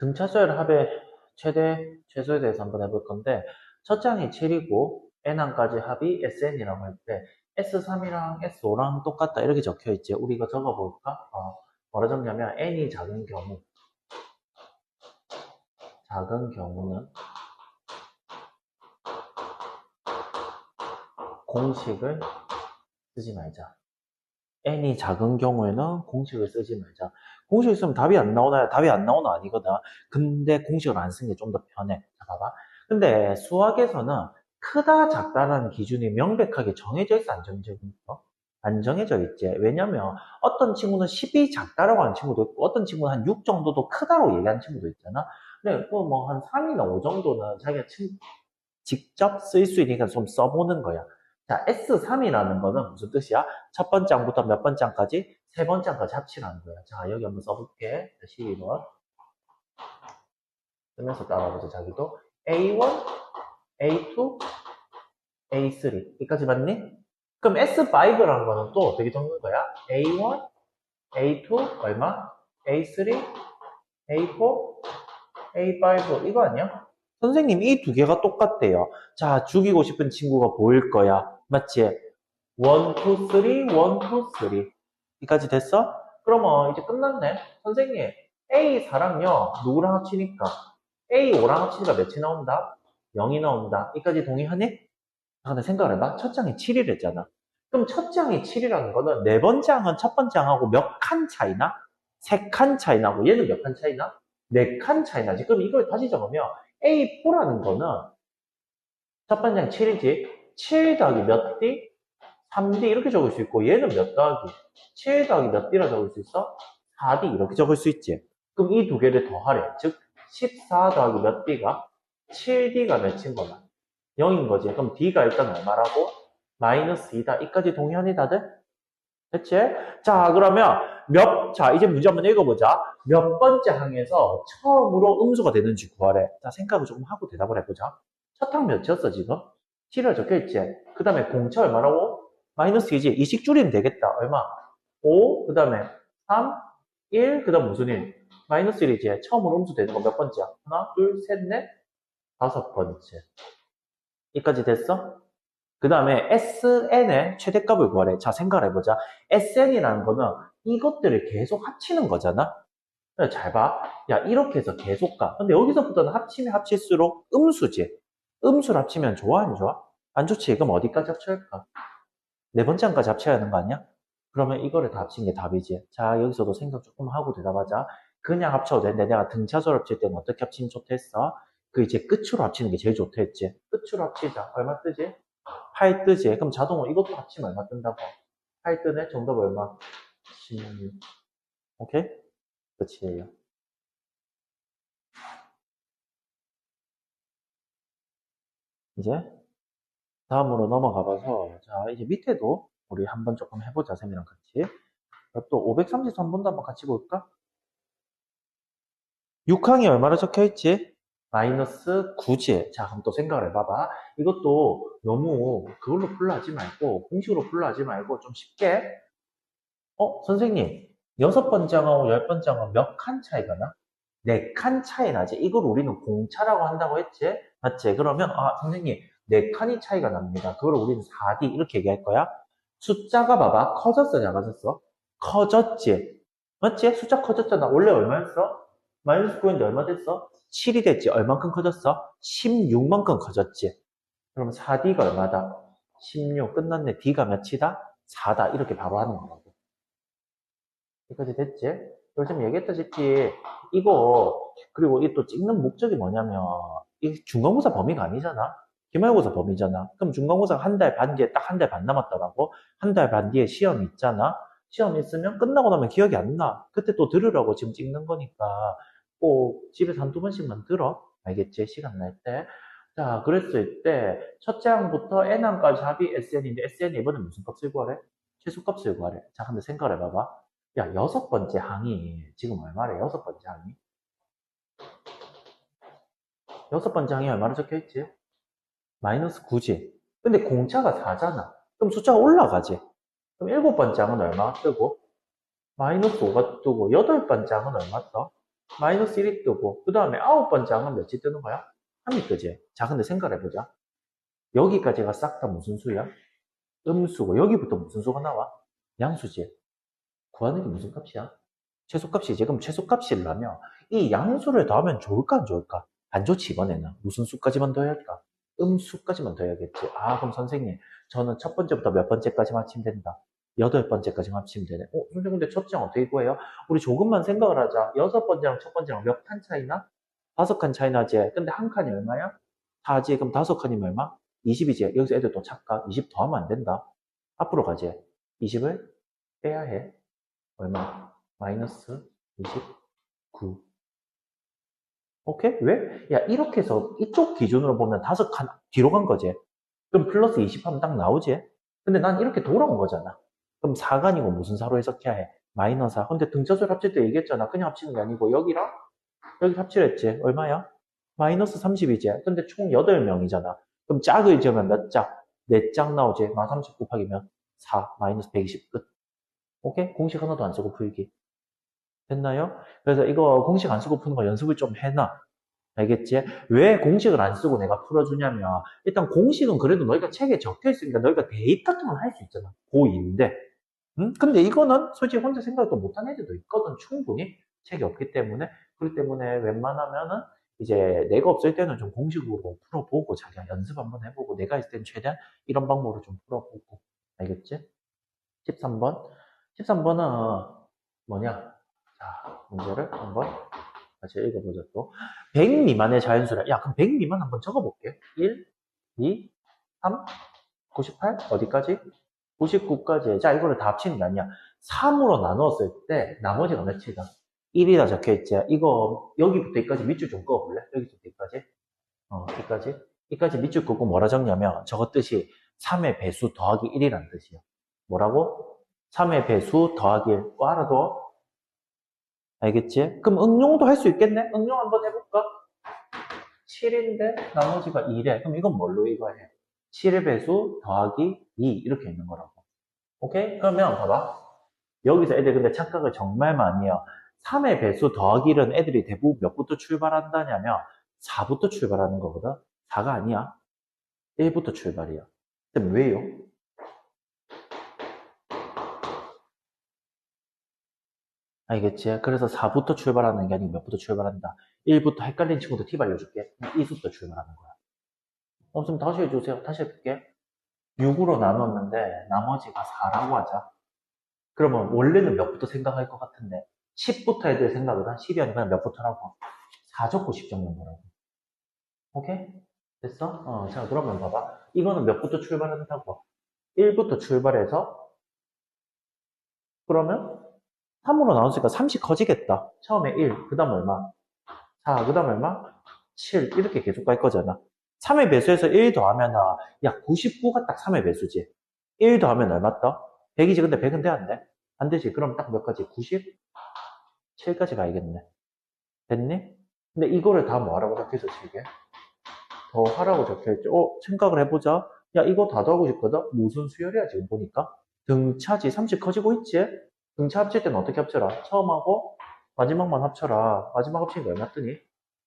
등차수열 합의 최대, 최소에 대해서 한번 해볼 건데, 첫 장이 7이고, n항까지 합이 sn이라고 할 때, S3이랑 S5랑 똑같다. 이렇게 적혀 있지. 우리 이거 적어볼까? 뭐라 적냐면, n이 작은 경우는 공식을 쓰지 말자. n이 작은 경우에는 공식을 쓰지 말자. 공식을 쓰면 답이 안 나오나요? 답이 안 나오는 아니거든. 근데 공식을 안 쓰는 게 좀 더 편해. 자, 봐봐. 근데 수학에서는 크다, 작다라는 기준이 명백하게 정해져 있어, 안 정해져 있어? 안 정해져 있지. 왜냐면 어떤 친구는 10이 작다라고 하는 친구도 있고, 어떤 친구는 한 6 정도도 크다고 얘기하는 친구도 있잖아. 근데 뭐 한 3이나 5 정도는 자기가 직접 쓸 수 있으니까 좀 써보는 거야. 자, S3이라는 거는 무슨 뜻이야? 첫 번째 항부터 몇 번째 항까지? 세 번째 항까지 합치라는 거야. 자, 여기 한번 써볼게. 12번. 쓰면서 따라보자, 자기도. A1, A2, A3. 여기까지 맞니? 그럼 S5라는 거는 또 어떻게 적는 거야? A1, A2, 얼마? A3, A4, A5. 이거 아니야? 선생님, 이 두 개가 똑같대요. 자, 죽이고 싶은 친구가 보일 거야. 맞지? 1, 2, 3, 1, 2, 3. 여기까지 됐어? 그러면 이제 끝났네. 선생님, A4랑요, 누구랑 합치니까? A5랑 합치니까 몇이 나온다? 0이 나온다. 여기까지 동의하니? 아, 근데 생각을 해봐. 첫 장이 7이랬잖아. 그럼 첫 장이 7이라는 거는 네 번째 항은 첫 번째 항하고 몇 칸 차이나? 세 칸 차이 나고 얘는 몇 칸 차이나? 네 칸 차이 나지. 그럼 이걸 다시 적으면 A4라는 거는 첫 번째 항 7이지. 7 더하기 몇 D? 3D 이렇게 적을 수 있고 얘는 몇 더하기? 7 더하기 몇 D라 적을 수 있어? 4D 이렇게 적을 수 있지. 그럼 이 두 개를 더하래. 즉 14 더하기 몇 D가? 7D가 몇인 거야? 0인 거지. 그럼 D가 일단 얼마라고? 마이너스 2다. 이까지 동의하니 다들? 됐지? 자, 그러면 자, 이제 문제 한번 읽어보자. 몇 번째 항에서 처음으로 음수가 되는지 구하래. 자, 생각을 조금 하고 대답을 해보자. 첫 항 몇이었어, 지금? 7을 적혀있지? 그 다음에 공차 얼마라고? 마이너스 2지. 이식 줄이면 되겠다. 얼마? 5, 그 다음에 3, 1, 그 다음 무슨 1? 마이너스 1이지. 처음으로 음수 되는 거 몇 번째야? 하나, 둘, 셋, 넷, 다섯 번째. 여기까지 됐어? 그 다음에 SN의 최대값을 구하래. 자, 생각을 해보자. SN이라는 거는 이것들을 계속 합치는 거잖아? 잘 봐. 야, 이렇게 해서 계속 가. 근데 여기서부터는 합치면 합칠수록 음수지. 음수를 합치면 좋아, 안 좋아? 안 좋지. 그럼 어디까지 합쳐야 할까? 네 번째 항까지 합쳐야 하는 거 아니야? 그러면 이거를 다 합친 게 답이지. 자, 여기서도 생각 조금 하고 대답하자. 그냥 합쳐도 되는데 내가 등차수를 합칠 때는 어떻게 합치면 좋다 했어? 그 이제 끝으로 합치는 게 제일 좋다 했지. 끝으로 합치자. 얼마 뜨지? 8 뜨지. 그럼 자동으로 이것도 합치면 얼마 뜬다고? 8 뜨네? 정답 얼마? 16. 오케이? 끝이에요. 이제 다음으로 넘어가 봐서 자, 이제 밑에도 우리 한번 조금 해보자. 쌤이랑 같이. 또 533번도 한번 같이 볼까? 6항이 얼마나 적혀 있지? 마이너스 9지. 자, 그럼 또 생각을 해봐봐. 이것도 너무 그걸로 풀려 하지 말고, 공식으로 풀려 하지 말고, 좀 쉽게. 선생님. 6번째하고 10번째하고 몇 칸 차이가 나? 4칸 차이 나지. 이걸 우리는 공차라고 한다고 했지? 맞지? 그러면, 선생님, 4칸이 차이가 납니다. 그걸 우리는 4D 이렇게 얘기할 거야? 숫자가 봐봐. 커졌어, 작아졌어? 커졌지? 맞지? 숫자 커졌잖아. 원래 얼마였어? 마이너스 9인데 얼마 됐어? 7이 됐지. 얼만큼 커졌어? 16만큼 커졌지. 그럼 4D가 얼마다? 16. 끝났네. D가 몇이다? 4다. 이렇게 바로 하는 거라고. 여기까지 됐지? 요즘 얘기했다시피 이거 그리고 이 또 찍는 목적이 뭐냐면 이 중간고사 범위가 아니잖아. 기말고사 범위잖아. 그럼 중간고사 한 달 반 뒤에 딱 한 달 반 남았더라고. 한 달 반 뒤에 시험 있잖아. 시험 있으면 끝나고 나면 기억이 안 나. 그때 또 들으라고 지금 찍는 거니까 꼭 집에서 한두 번씩만 들어. 알겠지? 시간 날 때. 자, 그랬을 때 첫째 항부터 n항까지 합이 sn인데 sn이 이번에 무슨 값을 구하래? 최소값을 구하래. 자, 근데 생각을 해봐봐. 야, 여섯 번째 항이 지금 얼마래? 여섯 번째 항이? 여섯 번째 항이 얼마로 적혀 있지? 마이너스 9지. 근데 공차가 4잖아. 그럼 숫자가 올라가지. 그럼 일곱 번째 항은 얼마 뜨고? 마이너스 5가 뜨고 여덟 번째 항은 얼마 떠? 마이너스 1이 뜨고 그 다음에 9번째 항은 몇이 뜨는 거야? 3이 뜨지. 자, 근데 생각해보자. 여기까지가 싹 다 무슨 수야? 음수고 여기부터 무슨 수가 나와? 양수지. 구하는 게 무슨 값이야? 최소값이지. 그럼 최소값이려면 이 양수를 더하면 좋을까 안 좋을까? 안 좋지 이번에는. 무슨 수까지만 더해야 할까? 음수까지만 더해야겠지. 아 그럼 선생님 저는 첫 번째부터 몇 번째까지 합치면 된다. 여덟 번째까지 합치면 되네. 선생님 근데 첫 장 어떻게 구해요? 우리 조금만 생각을 하자. 여섯 번째랑 첫 번째랑 몇 칸 차이나? 다섯 칸 차이 나지. 근데 한 칸이 얼마야? 4지. 그럼 다섯 칸이면 얼마? 20이지. 여기서 애들 또 착각. 20 더하면 안 된다. 앞으로 가지. 20을 빼야 해. 얼마? 마이너스 29. 오케이? 왜? 야, 이렇게 해서 이쪽 기준으로 보면 다섯 칸 뒤로 간 거지. 그럼 플러스 20 하면 딱 나오지? 근데 난 이렇게 돌아온 거잖아. 그럼 4간이고 무슨 사로 해석해야 해? 마이너스 4. 근데 등차수를 합칠 때 얘기했잖아. 그냥 합치는 게 아니고 여기랑 여기 합치랬지. 얼마야? 마이너스 30이지. 근데 총 8명이잖아. 그럼 짝을 지으면 몇 짝? 4짝 나오지. 마 30 곱하기면 4, 마이너스 120 끝. 오케이? 공식 하나도 안 쓰고 풀기. 됐나요? 그래서 이거 공식 안 쓰고 푸는 거 연습을 좀 해놔. 알겠지? 왜 공식을 안 쓰고 내가 풀어주냐면, 일단 공식은 그래도 너희가 책에 적혀 있으니까 너희가 대입 같은 건 할 수 있잖아. 고2인데. 응? 근데 이거는 솔직히 혼자 생각도 못한 애들도 있거든. 충분히. 책이 없기 때문에. 그렇기 때문에 웬만하면은 이제 내가 없을 때는 좀 공식으로 풀어보고 자기가 연습 한번 해보고 내가 있을 때는 최대한 이런 방법으로 좀 풀어보고. 알겠지? 13번. 13번은 뭐냐? 자, 문제를 한번 다시 읽어보자 또. 100 미만의 자연수래. 야, 그럼 100 미만 한번 적어볼게. 1, 2, 3, 98, 어디까지? 99까지. 자, 이거를 다 합치는 게 아니야. 3으로 나누었을 때 나머지가 몇이다? 1이다 적혀있지. 이거 여기부터 여기까지 밑줄 좀 그어볼래? 여기부터 여기까지. 여기까지. 여기까지 밑줄 긋고 뭐라 적냐면 저것 뜻이 3의 배수 더하기 1이라는 뜻이야. 뭐라고? 3의 배수 더하기 1. 뭐 알아둬? 알겠지? 그럼 응용도 할 수 있겠네? 응용 한번 해볼까? 7인데 나머지가 2래. 그럼 이건 뭘로 이거해? 7의 배수 더하기 2 이렇게 있는 거라고. 오케이? 그러면 봐봐. 여기서 애들 근데 착각을 정말 많이 해요. 3의 배수 더하기 1은 애들이 대부분 몇부터 출발한다냐면 4부터 출발하는 거거든. 4가 아니야. 1부터 출발이야. 근데 왜요? 알겠지? 그래서 4부터 출발하는 게 아니고 몇부터 출발한다. 1부터 헷갈린 친구들 팁 알려줄게. 2부터 출발하는 거야. 좀 다시 해주세요. 다시 해볼게. 6으로 나눴는데 나머지가 4라고 하자. 그러면 원래는 몇부터 생각할 것 같은데 10부터 애들 생각을 한 10이 아니라 몇부터라고? 4 적고 10 적는 거라고. 오케이? 됐어? 자 그러면 봐봐. 이거는 몇부터 출발한다고? 1부터 출발해서 그러면 3으로 나눴으니까 30 커지겠다. 처음에 1, 그 다음 얼마? 4, 그 다음 얼마? 7 이렇게 계속 갈 거잖아. 3의 배수에서 1 더하면 야 99가 딱 3의 배수지. 1 더하면 얼마 떠? 100이지. 근데 100은 돼 안 돼? 안 되지. 그럼 딱 몇 가지? 97까지 가야겠네. 됐니? 근데 이거를 다 뭐하라고 적혀있어 지금? 더 하라고 적혀있죠. 생각을 해보자. 야 이거 다 더하고 싶거든? 무슨 수열이야 지금 보니까? 등차지 30 커지고 있지? 등차 합칠 때는 어떻게 합쳐라? 처음하고 마지막만 합쳐라. 마지막 합치니까 얼마 뜨니?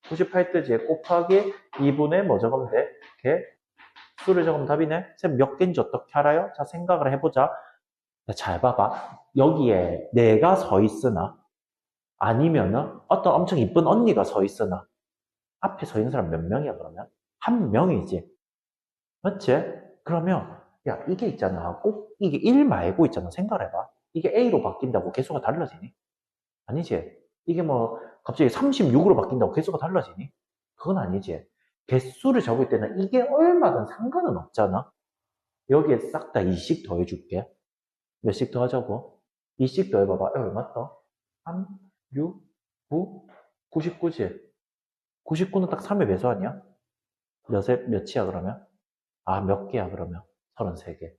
98 뜨지. 곱하기 2분의 뭐 적으면 돼? 이렇게 수를 적으면 답이네. 쌤 몇 개인지 어떻게 알아요? 자 생각을 해보자. 잘 봐봐. 여기에 내가 서 있으나 아니면은 어떤 엄청 이쁜 언니가 서 있으나 앞에 서 있는 사람 몇 명이야 그러면? 한 명이지. 맞지? 그러면 야 이게 있잖아. 꼭 이게 1 말고 있잖아. 생각해봐. 이게 A로 바뀐다고 개수가 달라지니? 아니지. 이게 뭐 갑자기 36으로 바뀐다고 개수가 달라지니? 그건 아니지. 개수를 적을 때는 이게 얼마든 상관은 없잖아. 여기에 싹 다 2씩 더해줄게. 몇씩 더하자고? 2씩 더해봐봐. 얼마 떠? 3, 6, 9, 99지? 99는 딱 3의 배수 아니야? 몇이야 그러면? 몇 개야 그러면? 33개.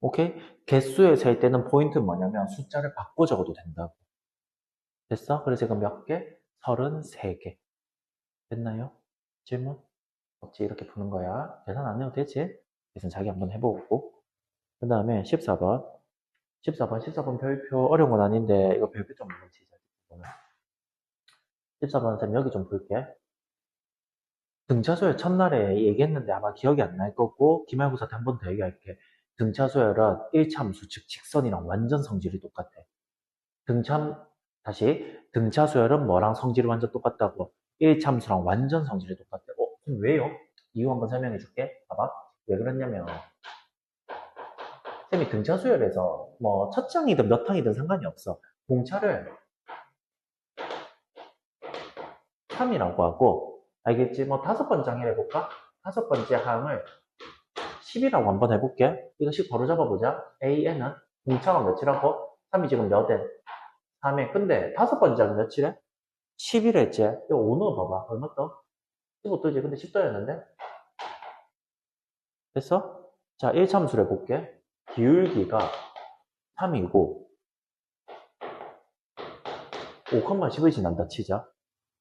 오케이? 개수에 셀 때는 포인트는 뭐냐면 숫자를 바꿔 적어도 된다고. 됐어? 그래서 이거 몇 개? 33개. 됐나요? 질문? 없지? 이렇게 푸는 거야. 계산 안 해도 되지? 계산 자기 한번 해보고. 그 다음에 14번. 14번 별표 어려운 건 아닌데 이거 별표 좀 한번 치자. 14번 쌤 여기 좀 볼게. 등차수열 첫날에 얘기했는데 아마 기억이 안 날 거고 기말고사 때 한 번 더 얘기할게. 등차수열은 1차함수 즉 직선이랑 완전 성질이 똑같아. 등참 다시 등차수열은 뭐랑 성질이 완전 똑같다고? 1차함수랑 완전 성질이 똑같아. 그럼 왜요? 이유 한번 설명해 줄게. 봐봐. 왜 그랬냐면 쌤이 등차수열에서 뭐 첫 장이든 몇 항이든 상관이 없어. 공차를 3이라고 하고 알겠지? 뭐 다섯 번째 항을 해볼까? 다섯 번째 항을 10이라고 한번 해볼게. 이거씩 바로 잡아보자. AN은 공차가 며칠하고 3이 지금 몇 엔? 3에. 근데 다섯 번째 항 며칠에? 10일 했지? 이거 5 넣어봐봐. 얼마 떠? 15 뜨지? 근데 10 떠였는데? 됐어? 자, 1참수를 해볼게. 기울기가 3이고 5,10을 지난다 치자.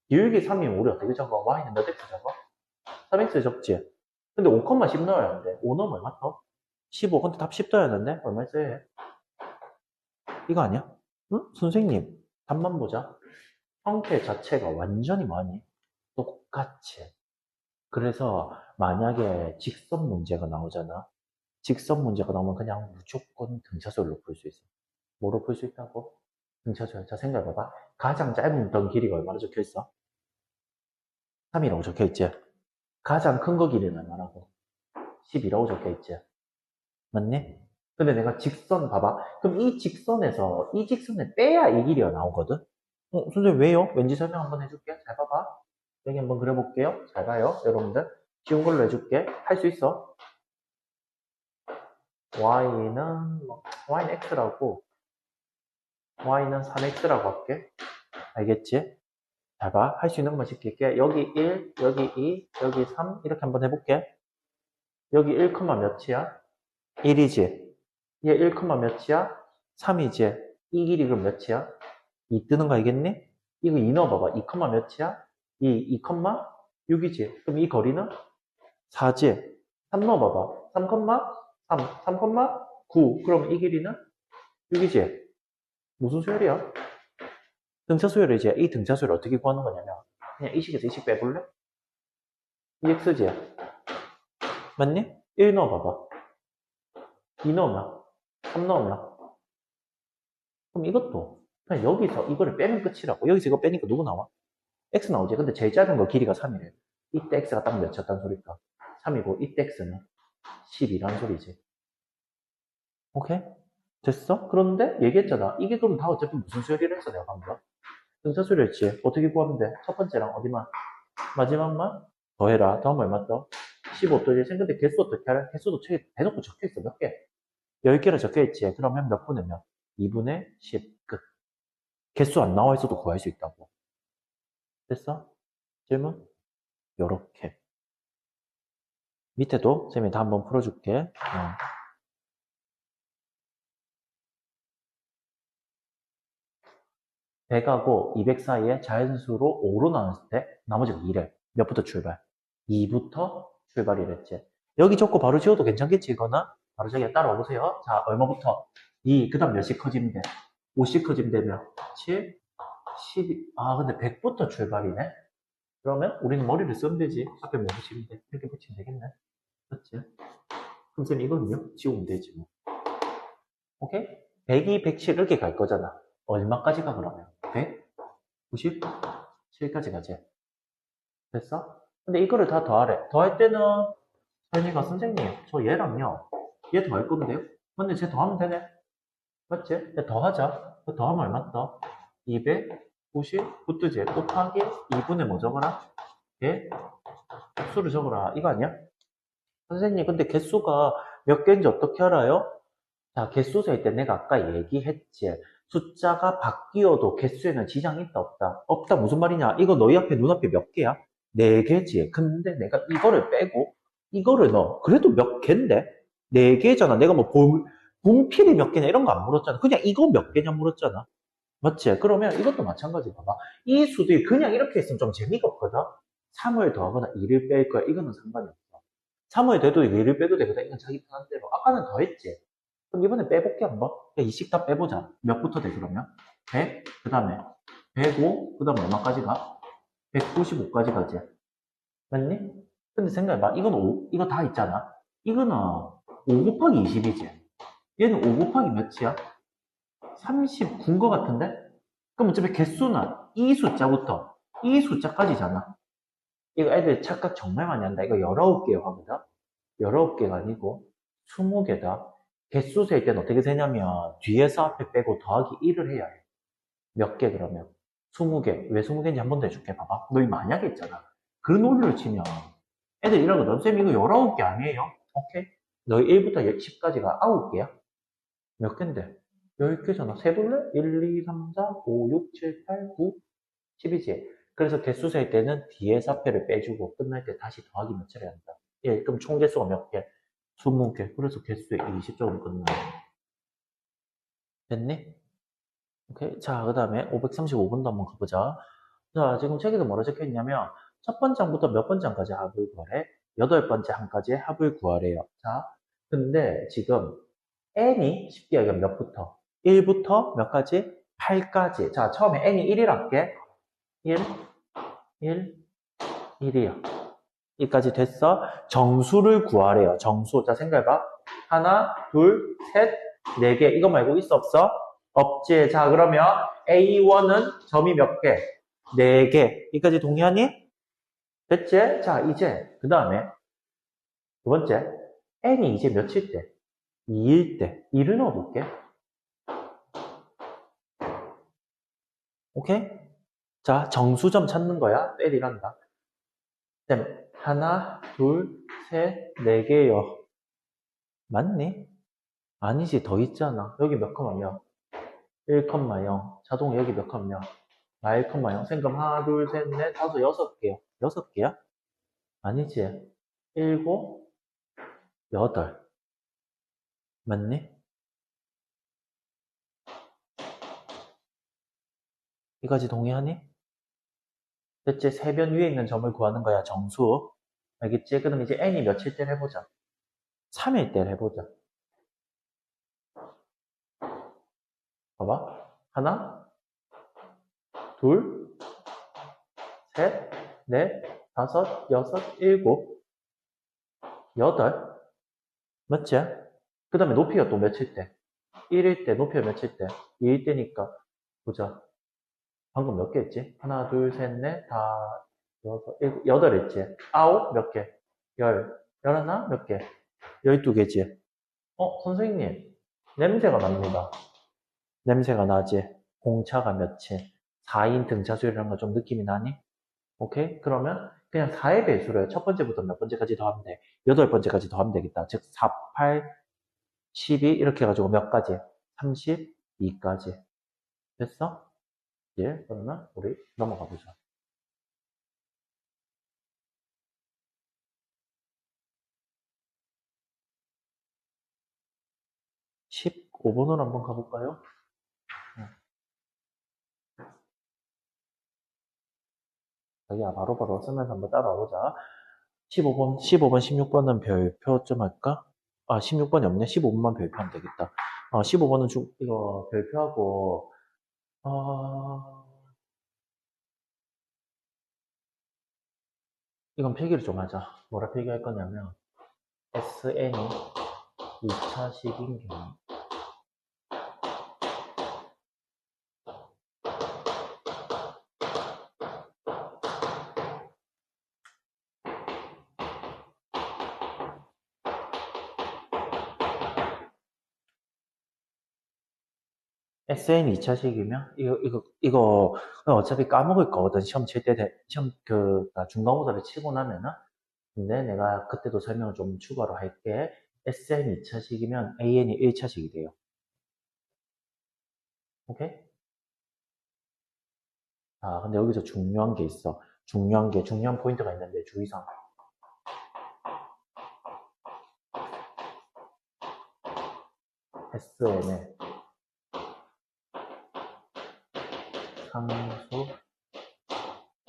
기울기 3이면 우리 어떻게 적어? y는 몇 x 적어? 3x 적지? 근데 5,10 넣어야 하는데 5 넣으면 얼마 떠? 15. 근데 답 10 떠였는데? 얼마 써야 해? 이거 아니야? 응? 선생님, 답만 보자. 형태 자체가 완전히 많이 똑같이. 그래서 만약에 직선 문제가 나오잖아. 직선 문제가 나오면 그냥 무조건 등차수열로 풀 수 있어. 뭐로 풀 수 있다고? 등차수열. 자, 생각해봐봐. 가장 짧은 던 길이가 얼마나 적혀있어? 3이라고 적혀있지? 가장 큰 거 길이는 얼마라고? 10이라고 적혀있지? 맞니? 근데 내가 직선 봐봐. 그럼 이 직선에서 이 직선에 빼야 이 길이가 나오거든? 선생님 왜요? 왠지 설명 한번 해줄게. 잘 봐봐. 여기 한번 그려볼게요. 잘 봐요. 여러분들. 쉬운 걸로 해줄게. 할 수 있어. y는 x라고, y는 3x라고 할게. 알겠지? 잘 봐. 할 수 있는 것만 시킬게. 여기 1, 여기 2, 여기 3 이렇게 한번 해볼게. 여기 1, 몇이야? 1이지. 얘 1, 몇이야? 3이지. 이 길이 그럼 몇이야? 2 뜨는 거 알겠니? 이거 2 넣어봐봐. 2, 몇이야? 2, 6이지. 그럼 이 거리는 4지. 3 넣어봐봐. 3, 9. 그럼 이 길이는 6이지. 무슨 수열이야? 등차 수열이지. 이 등차 수열을 어떻게 구하는 거냐면 그냥 이 식에서 이 식 빼볼래? 이 x지. 맞니? 1 넣어봐봐. 2 넣었나? 3 넣었나? 그럼 이것도 그냥 여기서 이거를 빼면 끝이라고. 여기서 이거 빼니까 누구 나와? x 나오지. 근데 제일 짧은 거 길이가 3이래. 이때 x가 딱 몇이었단 소리일까? 3이고 이때 x는 10이란 소리지. 오케이? 됐어? 그런데 얘기했잖아. 이게 그럼 다 어차피 무슨 수열이라 했어 내가 방금? 등차 수열이었지. 어떻게 구하면 돼? 첫 번째랑 어디만? 마지막만? 더해라. 더하면 얼마 떠? 15도지. 근데 개수 어떻게 알아? 개수도 책에 대놓고 적혀있어. 몇 개? 10개로 적혀있지. 그러면 몇 분의 몇? 2분의 10. 끝. 개수 안 나와 있어도 구할 수 있다고. 됐어? 질문? 요렇게. 밑에도 쌤이 다 한번 풀어줄게. 100하고 200 사이에 자연수로 5로 나눴을 때 나머지가 2래. 몇부터 출발? 2부터 출발이랬지. 여기 적고 바로 지워도 괜찮겠지 이거나? 바로 저기 따라오세요. 자, 얼마부터? 2, 그 다음 몇씩 커지면 돼? 5씩 커지면 되면 7, 12. 아, 근데 100부터 출발이네? 그러면 우리는 머리를 쓰면 되지. 앞에 뭐 붙이면 돼? 이렇게 붙이면 되겠네. 그렇지? 그럼 쌤 이거는요? 지우면 되지 뭐. 오케이? 102, 107 이렇게 갈 거잖아. 얼마까지 가 그러면? 100? 97까지 가지. 됐어? 근데 이거를 다 더하래. 더할 때는 선생님가 선생님 저 얘랑요 얘 더할 건데요? 근데 쟤 더하면 되네. 맞지? 근데 더하자. 더하면 얼마 떠? 299 뜨지? 곱하기 2분의 뭐 적어라? 개? 수를 적어라. 이거 아니야? 선생님 근데 개수가 몇 개인지 어떻게 알아요? 자, 개수수일 때 내가 아까 얘기했지. 숫자가 바뀌어도 개수에는 지장이 있다, 없다? 없다, 무슨 말이냐? 이거 너희 앞에, 눈앞에 몇 개야? 네 개지. 근데 내가 이거를 빼고, 이거를 넣어. 그래도 몇 개인데? 네 개잖아. 내가 뭐, 분필이 몇 개냐? 이런 거 안 물었잖아. 그냥 이거 몇 개냐 물었잖아. 맞지? 그러면 이것도 마찬가지 봐봐. 이 수들이 그냥 이렇게 있으면 좀 재미가 없거든? 3을 더하거나 2를 뺄 거야. 이거는 상관이 없어. 3을 돼도 2를 빼도 되거든. 이건 자기 편한 대로. 아까는 더했지. 그럼 이번에 빼볼게 한번. 이식 다 빼보자. 몇부터 돼 그러면? 100, 그 다음에 105, 그 다음에 얼마까지 가? 195까지 가지. 맞니? 근데 생각해봐. 이건 5, 이거 다 있잖아. 이거는 5 곱하기 20이지. 얘는 5 곱하기 몇이야? 39인 것 같은데? 그럼 어차피 개수는 이 숫자부터 이 숫자까지잖아. 이거 애들 착각 정말 많이 한다. 이거 19개요 하거든? 19개가 아니고 20개다. 개수 셀 때는 어떻게 세냐면 뒤에서 앞에 빼고 더하기 1을 해야 해. 몇 개 그러면? 20개. 왜 20개인지 한 번 더 해줄게. 봐봐. 너희 만약에 있잖아. 그 논리를 치면 애들 이러거든. 쌤 이거 19개 아니에요? 오케이? 너희 1부터 10까지가 9개야? 몇 개인데? 10개잖아. 세볼래? 1, 2, 3, 4, 5, 6, 7, 8, 9, 10이지. 그래서 개수 셀 때는 뒤에서 앞에를 빼주고 끝날 때 다시 더하기 몇을 해야 한다. 예, 그럼 총 개수가 몇 개? 20개. 그래서 개수에 20점으로 끝나. 됐니? 오케이. 자, 그 다음에 535번도 한번 가보자. 자, 지금 책에도 뭐라 적혀 있냐면, 첫 번째 항부터 몇 번째 항까지 합을 구하래? 여덟 번째 항까지의 합을 구하래요. 자, 근데 지금 n이 쉽게 얘기하면 몇부터? 1부터 몇 가지? 8까지. 자, 처음에 n이 1이랄게. 1, 1, 1이야. 여기까지 됐어. 정수를 구하래요. 정수. 자, 생각해봐. 하나, 둘, 셋, 네 개. 이거 말고 있어, 없어? 없지. 자, 그러면 A1은 점이 몇 개? 네 개. 여기까지 동의하니? 됐지? 자, 이제, 그 다음에, 두 번째. N이 이제 몇일 때? 2일 때. 2를 넣어볼게. 오케이? 자, 정수점 찾는 거야. 때리란다. 그다음에 하나, 둘, 셋, 네 개요. 맞니? 아니지, 더 있잖아. 여기 몇 컴마냐? 1컴마요. 자동 여기 몇 컴마냐? 4컴마요. 생금 하나, 둘, 셋, 넷, 다섯, 여섯 개요. 여섯 개야? 아니지. 일곱, 여덟. 맞니? 이까지 동의하니? 됐지? 세변 위에 있는 점을 구하는 거야, 정수. 알겠지? 그럼 이제 n이 며칠 때를 해보자. 3일 때를 해보자. 봐봐. 하나, 둘, 셋, 넷, 다섯, 여섯, 일곱, 여덟. 맞지? 그 다음에 높이가 또 며칠 때? 1일 때, 높이가 며칠 때? 2일 때니까. 보자. 방금 몇 개 했지? 하나, 둘, 셋, 넷, 다, 여섯, 일곱, 여덟 했지? 아홉? 몇 개? 열하나? 몇 개? 12개지? 선생님. 냄새가 납니다. 냄새가 나지? 공차가 몇칠? 4인 등차수열이라는 거 좀 느낌이 나니? 오케이? 그러면 그냥 4의 배수를 첫 번째부터 몇 번째까지 더하면 돼? 여덟 번째까지 더하면 되겠다. 즉, 4, 8, 12 이렇게 해가지고 몇 가지? 32까지. 됐어? 예, 그러면 우리 넘어가 보자. 15번으로 한번 가볼까요? 자기야, 바로바로 쓰면서 한번 따라오자. 15번, 16번은 별표 좀 할까? 16번이 없네. 15번만 별표하면 되겠다. 15번은 이거 별표하고, 이건 필기를 좀 하자. 뭐라 필기할 거냐면, SN이 2차식인 경우. SN 2차식이면, 이거, 어차피 까먹을 거거든. 시험 칠 때, 중간고사를 치고 나면은. 근데 내가 그때도 설명을 좀 추가로 할게. SN 2차식이면 AN이 1차식이 돼요. 오케이? 근데 여기서 중요한 게 있어. 중요한 포인트가 있는데, 주의사항. SN의 상수,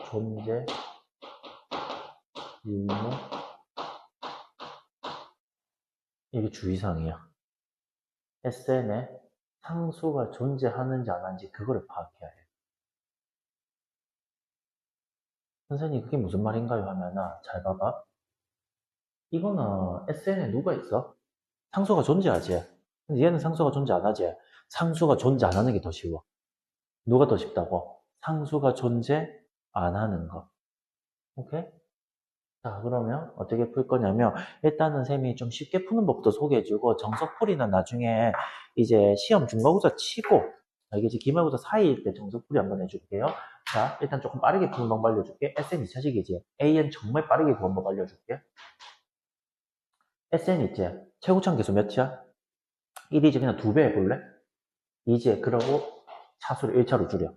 존재, 의무, 이게 주의사항이야. SN에 상수가 존재하는지 안 하는지 그거를 파악해야 해. 선생님, 그게 무슨 말인가요? 하면은, 잘 봐봐. 이거는 SN에 누가 있어? 상수가 존재하지. 근데 얘는 상수가 존재 안 하지. 상수가 존재 안 하는 게 더 쉬워. 누가 더 쉽다고? 상수가 존재 안 하는 거. 오케이? 자, 그러면 어떻게 풀 거냐면, 일단은 쌤이 좀 쉽게 푸는 법도 소개해주고, 정석풀이는 나중에 이제 시험 중간고사 치고, 이게 이제 기말고사 사이일 때 정석풀이 한번 해줄게요. 자, 일단 조금 빠르게 푸는 방법 알려줄게. SN 2차식이지. AN 정말 빠르게 그 방법 알려줄게. SN 있지? 최고참 계수 몇이야? 1이지. 그냥 2배 해볼래? 2지. 그러고 차수를 1차로 줄여.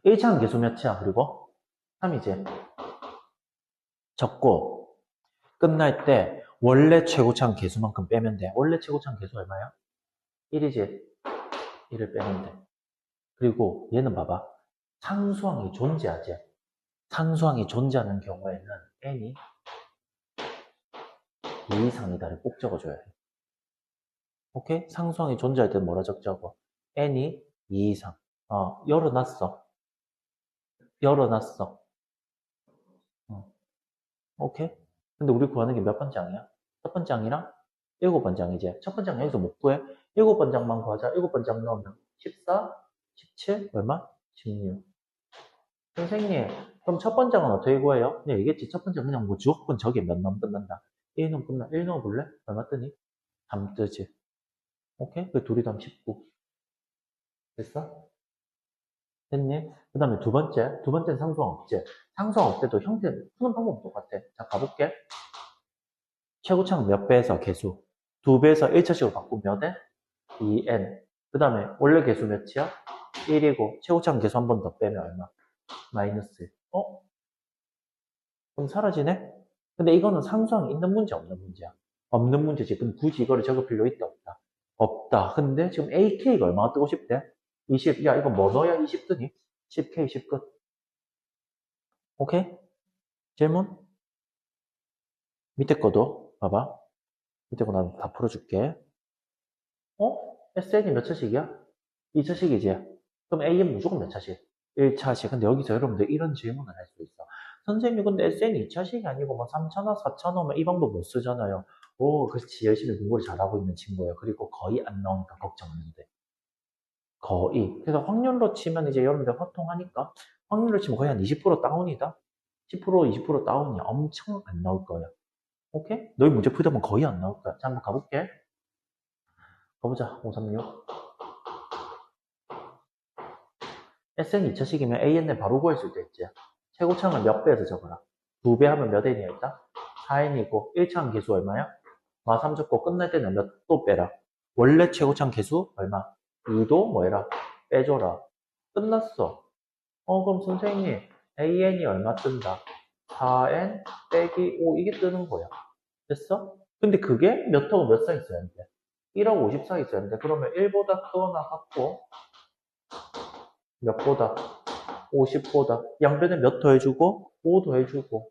1차는 계수 몇이야? 그리고 3이지. 적고 끝날 때 원래 최고참 계수만큼 빼면 돼. 원래 최고참 계수 얼마야? 1이지. 1을 빼면 돼. 그리고 얘는 봐봐. 상수항이 존재하지. 상수항이 존재하는 경우에는 n이 2 이상이다를 꼭 적어줘야 해. 오케이? 상수항이 존재할 때는 뭐라 적자고? n이 2 이상. 열어놨어. 열어놨어. 오케이? 근데 우리 구하는 게 몇 번째 항이야? 첫 번째 항이랑 7번째 항이지. 첫 번째 항 여기서 못 구해. 7번째 항만 구하자. 7번째 항 넣으면 14, 17, 얼마? 16. 선생님, 그럼 첫 번째 항은 어떻게 구해요? 그냥 얘기했지. 첫 번째 그냥 뭐 주어권 저게 몇 넣으면 끝난다. 1넣으면 끝나. 1 넣어볼래? 얼마 뜨니? 3 뜨지. 오케이? 그 둘이 더하면 19. 됐어? 됐니? 그 다음에 두 번째는 상수항 없지. 상수항 없을 때도 형태, 푸는 방법은 똑같아. 자, 가볼게. 최고차는 몇 배에서 계수? 2배에서 1차식으로 바꾸면 몇 엔? 2n. 그 다음에 원래 계수 몇이야? 1이고 최고차는 계수 한 번 더 빼면 얼마? 마이너스 1. 그럼 사라지네? 근데 이거는 상수항이 있는 문제 없는 문제야? 없는 문제지. 그럼 굳이 이거를 적을 필요 있다 없다? 없다. 근데 지금 AK가 얼마나 뜨고 싶대? 20. 야, 이거 뭐 넣어야 20 뜨니? 10K 10 끝. 오케이? 질문? 밑에 거도 봐봐. 밑에 거 난 다 풀어줄게. SN이 몇 차식이야? 2차식이지? 그럼 A는 무조건 몇 차식? 1차식. 근데 여기서 여러분들 이런 질문을 할 수 있어. 선생님, 근데 SN이 2차식이 아니고 뭐 3차나 4차나 이 방법 못 쓰잖아요. 오, 그렇지. 열심히 공부를 잘하고 있는 친구예요. 그리고 거의 안 나오니까 걱정 안 해도 돼. 거의. 그래서 확률로 치면 이제 여러분들 화통하니까 확률로 치면 거의 한 20% 다운이다. 10% 20% 다운이 엄청 안 나올 거야. 오케이? 너희 문제 풀다 보면 거의 안 나올 거야. 자, 한번 가볼게. 가보자. 536. SN 2차식이면 AN을 바로 구할 수 있겠지. 최고차항을 몇 배에서 적어라. 2배 하면 몇 n이야 일단? 4n이고 1차항 계수 얼마야? 마 3 적고 끝날 때는 몇 또 빼라. 원래 최고차항 계수 얼마? 2도 뭐해라? 빼줘라. 끝났어. 그럼 선생님 AN이 얼마 뜬다? 4n 빼기 5 이게 뜨는 거야. 됐어? 근데 그게 몇하고 몇 사이 있어야 돼? 1하고 50 사이 있어야 돼. 그러면 1보다 크거나 같고 몇보다? 50보다. 양변에 몇 더해주고 5 더해주고.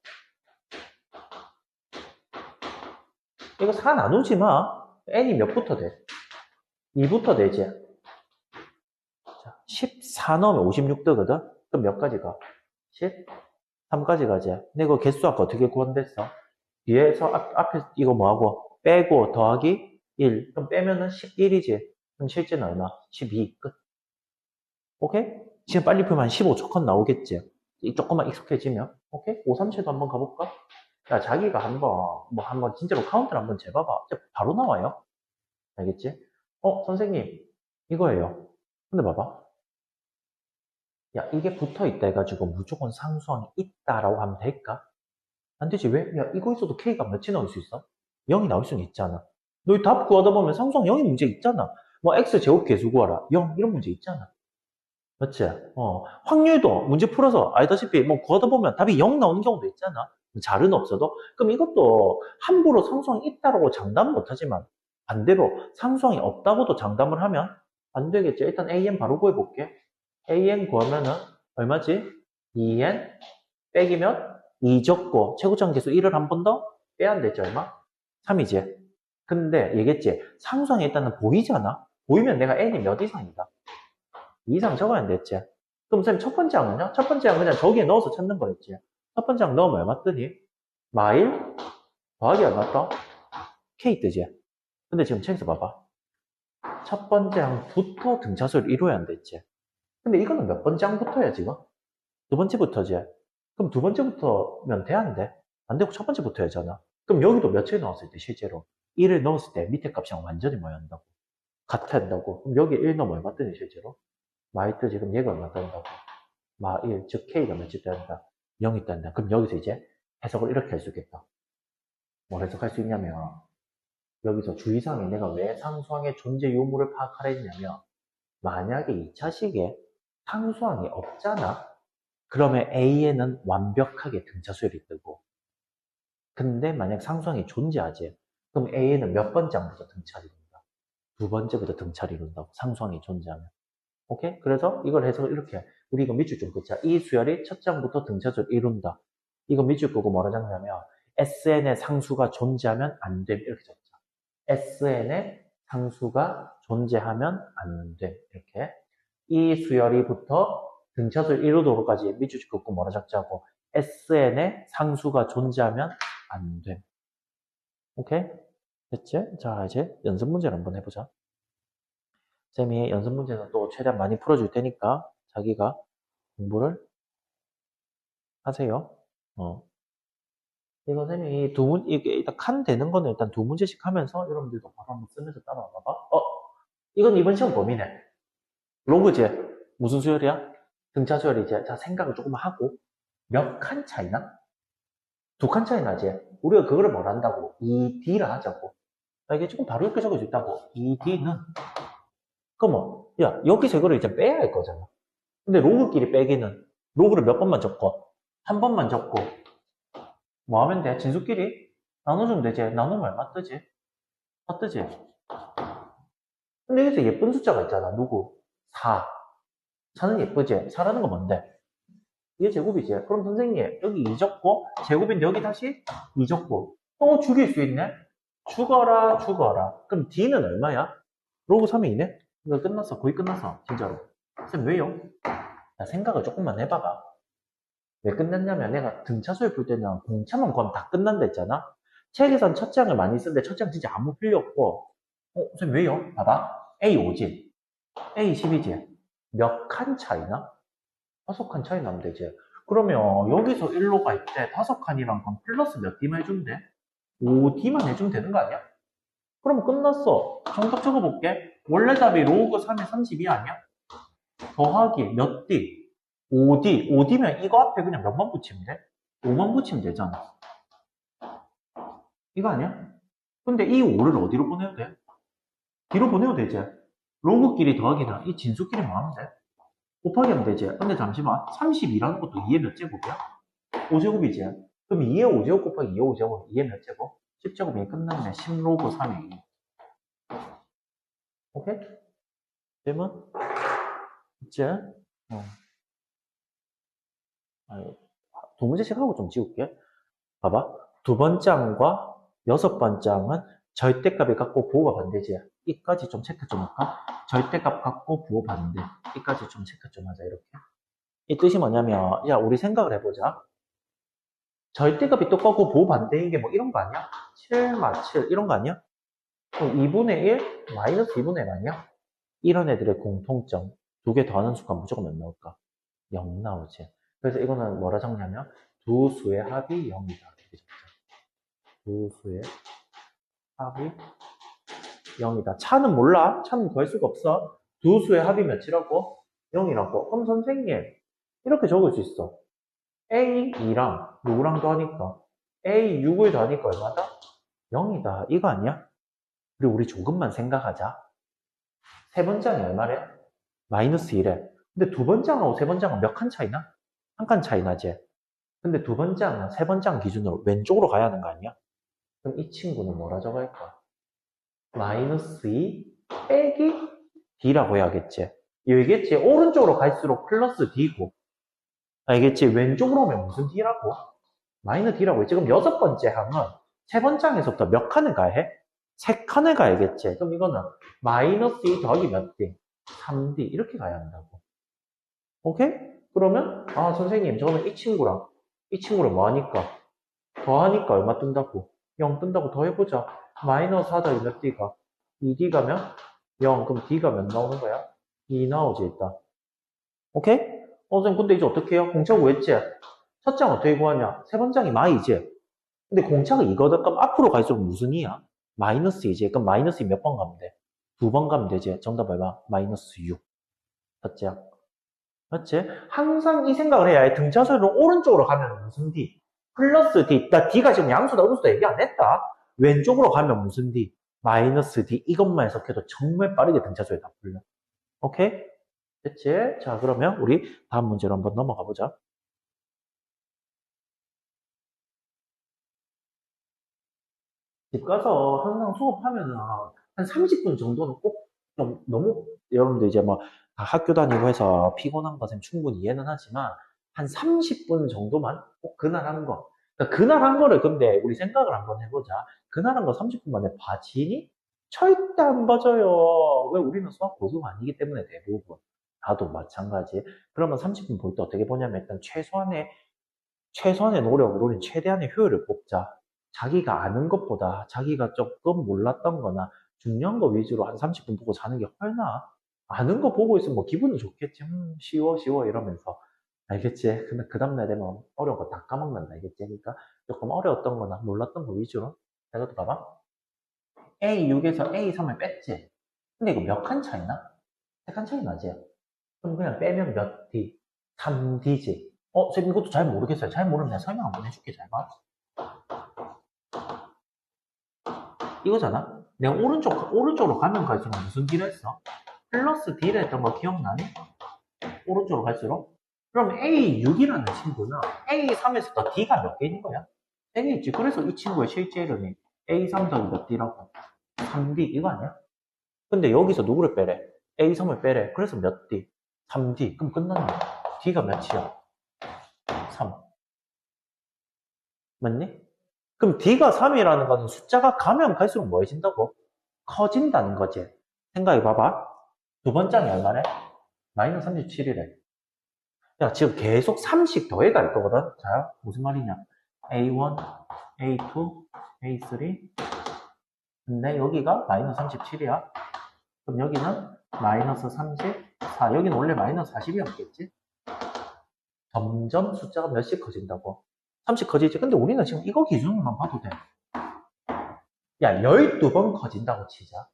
이거 4 나누지 마. n이 몇부터 돼? 2부터 되지. 자, 14 넣으면 56 뜨거든? 그럼 몇 가지 가? 13까지 가지. 근데 이거 개수 아까 어떻게 구한댔어? 뒤에서 앞에 이거 뭐하고? 빼고 더하기 1. 그럼 빼면은 11이지. 그럼 실제는 얼마? 12 끝. 오케이? 지금 빨리 풀면 한 15초 컷 나오겠지? 조금만 익숙해지면. 오케이? 5, 3, 7도 한번 가볼까? 야, 자기가 한번 진짜로 카운트를 한번 재봐봐. 바로 나와요. 알겠지? 선생님, 이거예요. 근데 봐봐. 야, 이게 붙어 있다 해가지고 무조건 상수항이 있다라고 하면 될까? 안 되지. 왜? 야, 이거 있어도 K가 몇이 나올 수 있어? 0이 나올 수는 있잖아. 너희 답 구하다 보면 상수항 0이 문제 있잖아. 뭐, X 제곱 계수 구하라. 0, 이런 문제 있잖아. 맞지? 확률도 문제 풀어서 알다시피 뭐 구하다 보면 답이 0 나오는 경우도 있잖아. 잘은 없어도. 그럼 이것도 함부로 상수항이 있다라고 장담은 못하지만 반대로 상수항이 없다고도 장담을 하면 안 되겠지. 일단 AN 바로 구해볼게. AN 구하면은 얼마지? 2N 빼기면 2 적고 최고점 계수 1을 한 번 더 빼야 안 되지 얼마? 3이지. 근데 얘기했지. 상수항이 일단은 보이잖아. 보이면 내가 N이 몇 이상이다. 2 이상 적어야 안 됐지. 그럼 선생님 첫 번째 항은요? 첫 번째 항은 그냥 저기에 넣어서 찾는 거였지. 첫 번째 항 넣으면 얼마 뜨니? 마일 더하기 얼마 떠? K 뜨지. 근데 지금 책에서 봐봐. 첫 번째 항부터 등차수를 이루어야 한다 했지. 근데 이거는 몇 번째 항부터야 지금? 두 번째부터지. 그럼 두 번째부터면 돼, 안 돼? 안 되고 첫 번째부터야잖아. 그럼 여기도 몇을 넣었을 때 실제로 1을 넣었을 때 밑에 값이랑 완전히 뭐야 한다고? 같아한다고. 그럼 여기 1 넣으면 얼마 뜨니 실제로? 마이 뜨지. 그럼 얘가 얼마 뜬다고? 마 1, 즉 K가 몇이 뜬다? 0이 뜬다. 그럼 여기서 이제 해석을 이렇게 할 수 있겠다. 뭘 해석할 수 있냐면 여기서 주의사항이 내가 왜 상수항의 존재 유무를 파악하라 했냐면 만약에 2차식에 상수항이 없잖아. 그러면 A에는 완벽하게 등차수열이 뜨고 근데 만약 상수항이 존재하지 그럼 A에는 몇 번째 항부터 등차를 이룬다? 두 번째부터 등차를 이룬다고 상수항이 존재하면 오케이? 그래서 이걸 해서 이렇게 우리 이거 밑줄 좀 긋자. 이 수열이 첫 장부터 등차수를 이룬다. 이거 밑줄 끄고 뭐라 적냐면 SN의 상수가 존재하면 안 됨. 이렇게 적자. SN의 상수가 존재하면 안 됨. 이렇게. 이 수열이부터 등차수를 이루도록까지 밑줄 긋고 뭐라 적자고 SN의 상수가 존재하면 안 됨. 오케이? 됐지? 자, 이제 연습 문제를 한번 해보자. 쌤이 연습 문제는 또 최대한 많이 풀어줄 테니까 자기가 공부를 하세요. 이거 쌤이 이게 일단 칸 되는 거는 일단 두 문제씩 하면서 여러분들도 바로 한번 쓰면서 따라와 봐봐. 이건 이번 시험 범위네. 로그제. 무슨 수열이야? 등차 수열이지. 자, 생각을 조금 하고 몇 칸 차이나? 두 칸 차이 나지? 우리가 그거를 뭘 한다고? 2D라 하자고. 이게 지금 바로 이렇게 적을 수 있다고. 2D는 그럼 야, 여기서 이거를 이제 빼야 할 거잖아. 근데 로그끼리 빼기는 로그를 몇 번만 적고 한 번만 적고 뭐 하면 돼? 진수끼리 나눠주면 되지. 나누면 얼마 뜨지? 4 뜨지? 근데 여기서 예쁜 숫자가 있잖아. 누구? 4. 4는 예쁘지? 4라는 건 뭔데? 이게 제곱이지. 그럼 선생님 여기 2 적고 제곱인데 여기 다시 2 적고 죽일 수 있네? 죽어라 죽어라. 그럼 D는 얼마야? 로그 3이 2네? 이거 끝났어. 거의 끝났어. 진짜로. 쌤 왜요? 나 생각을 조금만 해봐봐. 왜 끝났냐면 내가 등차수를 풀 때는 공차만 구하면 다 끝난다 했잖아? 책에선 첫 장을 많이 쓰는데 첫 장 진짜 아무 필요 없고 쌤 왜요? 봐봐. A 5지? A 10이지? 몇 칸 차이나? 5칸 차이 나면 되지. 그러면 여기서 1로 갈 때 5칸이랑 그럼 플러스 몇 D만 해주면 돼? 5D만 해주면 되는 거 아니야? 그러면 끝났어. 정답 적어볼게. 원래 답이 로그 3의 32 아니야? 더하기 몇 D? 5D. 5D면 이거 앞에 그냥 몇만 붙이면 돼? 5만 붙이면 되잖아. 이거 아니야? 근데 이 5를 어디로 보내도 돼? D로 보내도 되지. 로그끼리 더하기나 이 진수끼리 뭐 하면 돼? 곱하기 하면 되지. 근데 잠시만. 32라는 것도 2의 몇 제곱이야? 5제곱이지. 그럼 2의 5제곱 곱하기 2의 5제곱 2의 몇 제곱? 10제곱이 끝났네. 10로그 3의 2. 오케이? 되면? 있지? 두 문제씩 하고 좀 지울게. 봐봐. 두 번째 항과 여섯 번째 항은 절대값이 같고 부호가 반대지. 이까지 좀 체크 좀 할까? 절대값 같고 부호 반대. 이까지 좀 체크 좀 하자, 이렇게. 이 뜻이 뭐냐면, 야, 우리 생각을 해보자. 절대값이 똑같고 부호 반대인 게 뭐 이런 거 아니야? 7-7 이런 거 아니야? 그럼 2분의 1 마이너스 2분의 1 아니야? 이런 애들의 공통점 두 개 더하는 수가 무조건 몇 나올까? 0 나오지. 그래서 이거는 뭐라 적냐면 두 수의 합이 0이다. 이렇게 적자. 두 수의 합이 0이다. 차는 몰라. 차는 구할 수가 없어. 두 수의 합이 몇이라고? 0이라고. 그럼 선생님 이렇게 적을 수 있어. A2랑 누구랑 더하니까 A6을 더하니까 얼마다? 0이다. 이거 아니야? 그리고 우리 조금만 생각하자. 세 번째는 얼마래? 마이너스 1에. 근데 두 번째하고 세 번째하고 몇 칸 차이나? 한 칸 차이 나지? 근데 두 번째는 세 번째 기준으로 왼쪽으로 가야 하는 거 아니야? 그럼 이 친구는 뭐라 적을까? 마이너스 2 빼기 D라고 해야겠지. 얘기했지? 오른쪽으로 갈수록 플러스 D고. 알겠지? 왼쪽으로 오면 무슨 D라고? 마이너스 D라고 했지. 그럼 여섯 번째 항은 세 번째 항에서부터 몇 칸을 가야 해? 세 칸을 가야겠지. 그럼 이거는 마이너스 2 더하기 몇 D? 3D. 이렇게 가야 한다고. 오케이? 그러면, 아, 선생님, 저는 이 친구랑 뭐 하니까? 더하니까 얼마 뜬다고? 0 뜬다고 더해보자. 마이너스 하다, 몇 D가? 2D 가면 0, 그럼 D가 몇 나오는 거야? 2 나오지, 일단. 오케이? 선생님, 근데 이제 어떻게 해요? 공차 구했지? 첫 장 어떻게 구하냐? 세 번장이 마이지? 근데 공차가 이거다. 그럼 앞으로 갈수록 무슨 이야? 마이너스 이지. 그럼 마이너스 몇 번 가면 돼? 2번 가면 되지. 정답 얼마? 마이너스 6. 첫째. 맞지? 항상 이 생각을 해야 해. 등차수는 오른쪽으로 가면 무슨 D? 플러스 D. 나 D가 지금 양수다, 음수다 얘기 안 했다. 왼쪽으로 가면 무슨 D? 마이너스 D. 이것만 해석해도 정말 빠르게 등차수에 다 풀려. 오케이? 됐지? 자, 그러면 우리 다음 문제로 한번 넘어가 보자. 집 가서 항상 수업하면은 한 30분 정도는 꼭 좀 너무 여러분들 이제 뭐 다 학교 다니고 해서 피곤한 것은 충분히 이해는 하지만 한 30분 정도만 꼭 그날 한 거. 그러니까 그날 한 거를 근데 우리 생각을 한번 해보자. 그날 한 거 30분 만에 봐지니? 절대 안 봐져요. 왜 우리는 수학 고수가 아니기 때문에 대부분. 나도 마찬가지. 그러면 30분 볼 때 어떻게 보냐면 일단 최소한의 노력으로 우린 최대한의 효율을 뽑자. 자기가 아는 것보다 자기가 조금 몰랐던 거나 중요한 거 위주로 한 30분 보고 자는 게 훨나. 아는 거 보고 있으면 뭐 기분은 좋겠지. 쉬워, 쉬워 이러면서. 알겠지? 근데 그 다음날 되면 어려운 거 다 까먹는다. 알겠지? 그러니까 조금 어려웠던 거나 몰랐던 거 위주로. 내가 또 봐봐. A6에서 A3을 뺐지? 근데 이거 몇 칸 차이나? 3칸 차이 나지? 그럼 그냥 빼면 몇 D? 3D지. 쌤 이것도 잘 모르겠어요. 잘 모르면 내가 설명 한번 해줄게. 잘 봐. 이거잖아. 내가 오른쪽으로 가면 갈수록 무슨 D를 했어? 플러스 D를 했던 거 기억나니? 오른쪽으로 갈수록? 그럼 A6이라는 친구는 A3에서 더 D가 몇 개 있는 거야? 3개 있지. 그래서 이 친구의 실제 이름이 A3 더하기 몇 D라고? 3D 이거 아니야? 근데 여기서 누구를 빼래? A3을 빼래. 그래서 몇 D? 3D. 그럼 끝났네. D가 몇이야? 3. 맞니? 그럼 D가 3이라는 거는 숫자가 가면 갈수록 뭐해진다고? 커진다는 거지. 생각해 봐봐. 두 번째는 얼마래? 마이너스 37이래. 야, 지금 계속 3씩 더해갈 거거든? 자, 무슨 말이냐? A1, A2, A3. 근데 여기가 마이너스 37이야. 그럼 여기는 마이너스 34. 여기는 원래 마이너스 40이었겠지? 점점 숫자가 몇씩 커진다고? 3씩 커지지? 근데 우리는 지금 이거 기준으로만 봐도 돼. 야, 12번 커진다고 치자.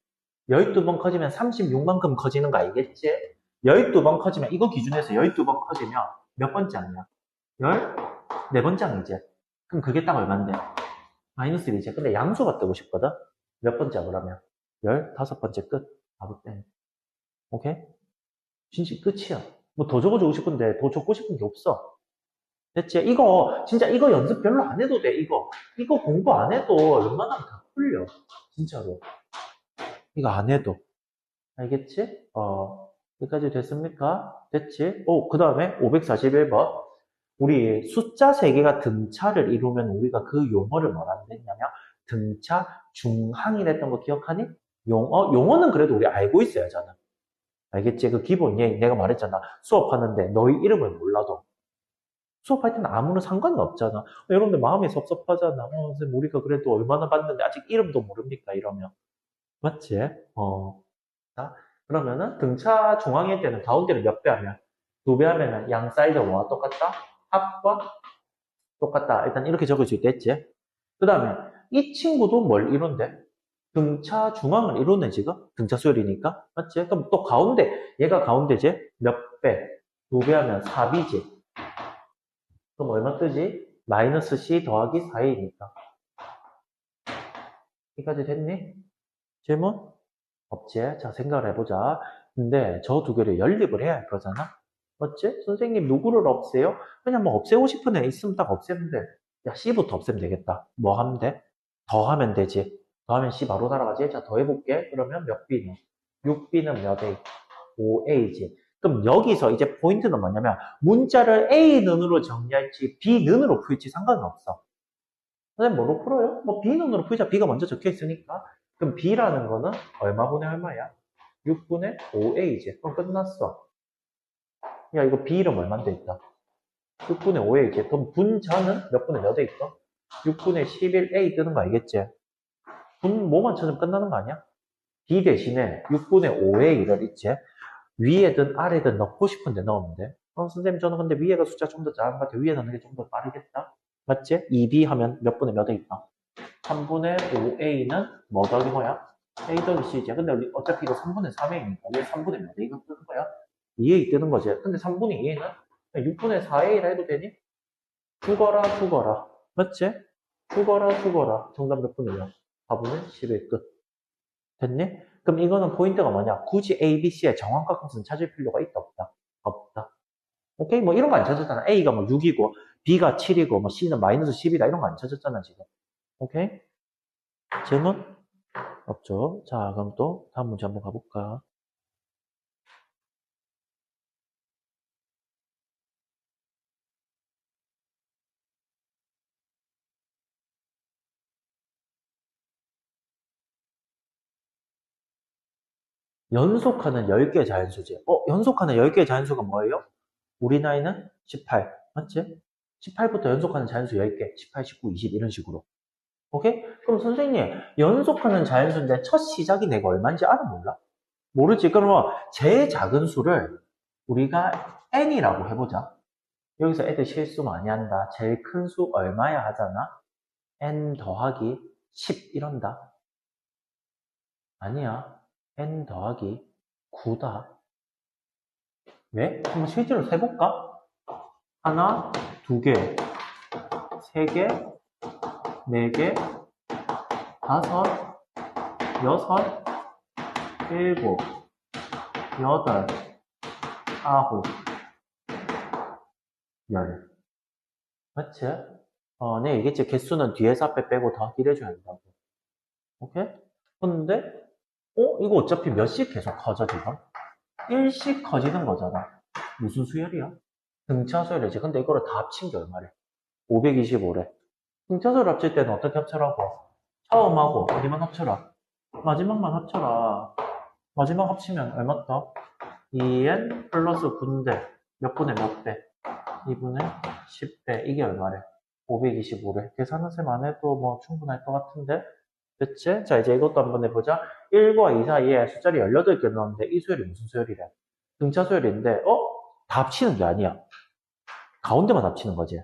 12번 커지면 36만큼 커지는 거 알겠지? 12번 커지면, 이거 기준에서 12번 커지면 몇 번째 아니야? 14번째 아니지? 그럼 그게 딱 얼만데? 마이너스 1이지. 근데 양수가 뜨고 싶거든? 몇 번째 그러면? 15번째 끝. 바로 땡. 오케이? 진짜 끝이야. 뭐 더 적어주고 싶은데 더 적고 싶은 게 없어. 됐지? 진짜 이거 연습 별로 안 해도 돼, 이거. 이거 공부 안 해도 웬만하면 다 풀려. 진짜로. 이거 안 해도. 알겠지? 여기까지 됐습니까? 됐지? 그 다음에 541번. 우리 숫자 3개가 등차를 이루면 우리가 그 용어를 뭐라 했냐면 등차 중항이랬던 거 기억하니? 용어는 그래도 우리 알고 있어야 하잖아. 알겠지? 그 기본이 내가 말했잖아. 수업하는데 너희 이름을 몰라도 수업할 때는 아무런 상관은 없잖아. 여러분들 마음이 섭섭하잖아. 선생님 우리가 그래도 얼마나 봤는데 아직 이름도 모릅니까? 이러면. 맞지? 자, 그러면은 등차 중앙일 때는 가운데를 몇 배 하면? 2배 하면은 양 사이즈가 뭐와 똑같다? 합과 똑같다. 일단 이렇게 적을 수 있겠지? 그 다음에 이 친구도 뭘 이룬대? 등차 중앙을 이루네 지금? 등차 수열이니까? 맞지? 그럼 또 가운데, 얘가 가운데지? 몇 배? 2배 하면 4B지? 그럼 얼마 뜨지? 마이너스 C 더하기 4A니까. 여기까지 됐니? 질문? 없지? 자, 생각을 해보자. 근데 저 두 개를 연립을 해야 할 거잖아? 맞지? 선생님 누구를 없애요? 그냥 뭐 없애고 싶은 애 있으면 딱 없애면 돼. 야, C부터 없애면 되겠다. 뭐 하면 돼? 더하면 되지. 더하면 C 바로 날아가지? 자, 더해볼게. 그러면 몇 B는? 6B는 몇 A? 5A지. 그럼 여기서 이제 포인트는 뭐냐면 문자를 A는으로 정리할지 B는으로 풀지 상관은 없어. 선생님 뭐로 풀어요? 뭐 B는으로 풀자. B가 먼저 적혀 있으니까. 그럼 B라는 거는 얼마 분의 얼마야? 6분의 5A지. 그럼 끝났어. 야, 이거 B 이름 얼마인데 있다? 6분의 5에 있지. 그럼 분자는 몇 분의 몇에 있어? 6분의 11A 뜨는 거 알겠지? 분 뭐만 찾으면 끝나는 거 아니야? B 대신에 6분의 5의 1을 있지. 위에든 아래든 넣고 싶은데 넣으면 돼. 선생님, 저는 근데 위에가 숫자 좀 더 작은 것 같아. 위에 넣는 게 좀 더 빠르겠다. 맞지? 2B 하면 몇 분의 몇에 있다? 3분의 5A는 뭐 더하기 뭐야? A 더하기 C지. 근데 어차피 이거 3분의 3A니까 왜 3분의 몇에 이거 뜨는 거야? 2A 뜨는 거지. 근데 3분의 2A는 6분의 4A라 해도 되니? 죽어라, 죽어라. 맞지? 죽어라, 죽어라. 정답 몇 분의 몇? 4분의 10의 끝. 됐니? 그럼 이거는 포인트가 뭐냐? 굳이 A, B, C의 정확한 값은 찾을 필요가 있다, 없다? 없다. 오케이? 뭐 이런 거 안 찾았잖아. A가 뭐 6이고, B가 7이고, 뭐 C는 마이너스 10이다. 이런 거 안 찾았잖아, 지금. 오케이? 질문? 없죠. 자, 그럼 또 다음 문제 한번 가볼까? 연속하는 10개의 자연수지. 연속하는 10개의 자연수가 뭐예요? 우리 나이는 18. 맞지? 18부터 연속하는 자연수 10개. 18, 19, 20 이런 식으로. 오케이? 그럼 선생님, 연속하는 자연수인데 첫 시작이 내가 얼마인지 알아 몰라? 모르지? 그러면 제일 작은 수를 우리가 n이라고 해보자. 여기서 애들 실수 많이 한다. 제일 큰 수 얼마야 하잖아? n 더하기 10 이런다. 아니야. n 더하기 9다. 왜? 한번 실제로 세볼까? 하나, 두 개, 세 개, 네 개, 다섯, 여섯, 일곱, 여덟, 아홉, 열. 맞지? 네, 얘기했지. 개수는 뒤에서 앞에 빼고 더하기를 해줘야 된다고. 오케이? 근데, 이거 어차피 몇씩 계속 커져, 지금? 1씩 커지는 거잖아. 무슨 수열이야? 등차 수열이지. 근데 이거를 다 합친 게 얼마래? 525래. 등차 수열 합칠 때는 어떻게 합쳐라고? 처음하고 어디만 합쳐라? 마지막만 합쳐라. 마지막 합치면 얼마 떠? 2n 플러스 9인데 몇 분의 몇 배? 2분의 10배. 이게 얼마래? 525래. 계산은 셈 안 해도 뭐 충분할 것 같은데? 됐지? 자, 이제 이것도 한번 해보자. 1과 2 사이에 숫자를 18개 넣었는데 이 수열이 무슨 수열이래? 등차 수열인데, 다 합치는 게 아니야. 가운데만 합치는 거지.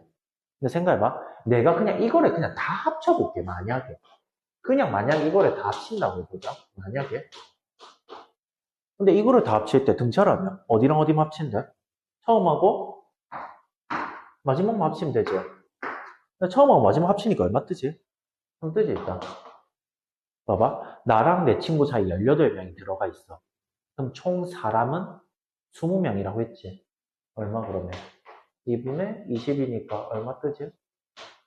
근데 생각해봐. 내가 그냥 이거를 그냥 다 합쳐볼게, 만약에. 그냥 만약 이거를 다 합친다고 해보자. 만약에. 근데 이거를 다 합칠 때 등차라면 어디랑 어디만 합친대? 처음하고 마지막만 합치면 되지. 근데 처음하고 마지막 합치니까 얼마 뜨지? 좀 뜨지, 일단. 봐봐. 나랑 내 친구 사이 18명이 들어가 있어. 그럼 총 사람은 20명이라고 했지. 얼마 그러면? 2분의 20이니까 얼마 뜨지?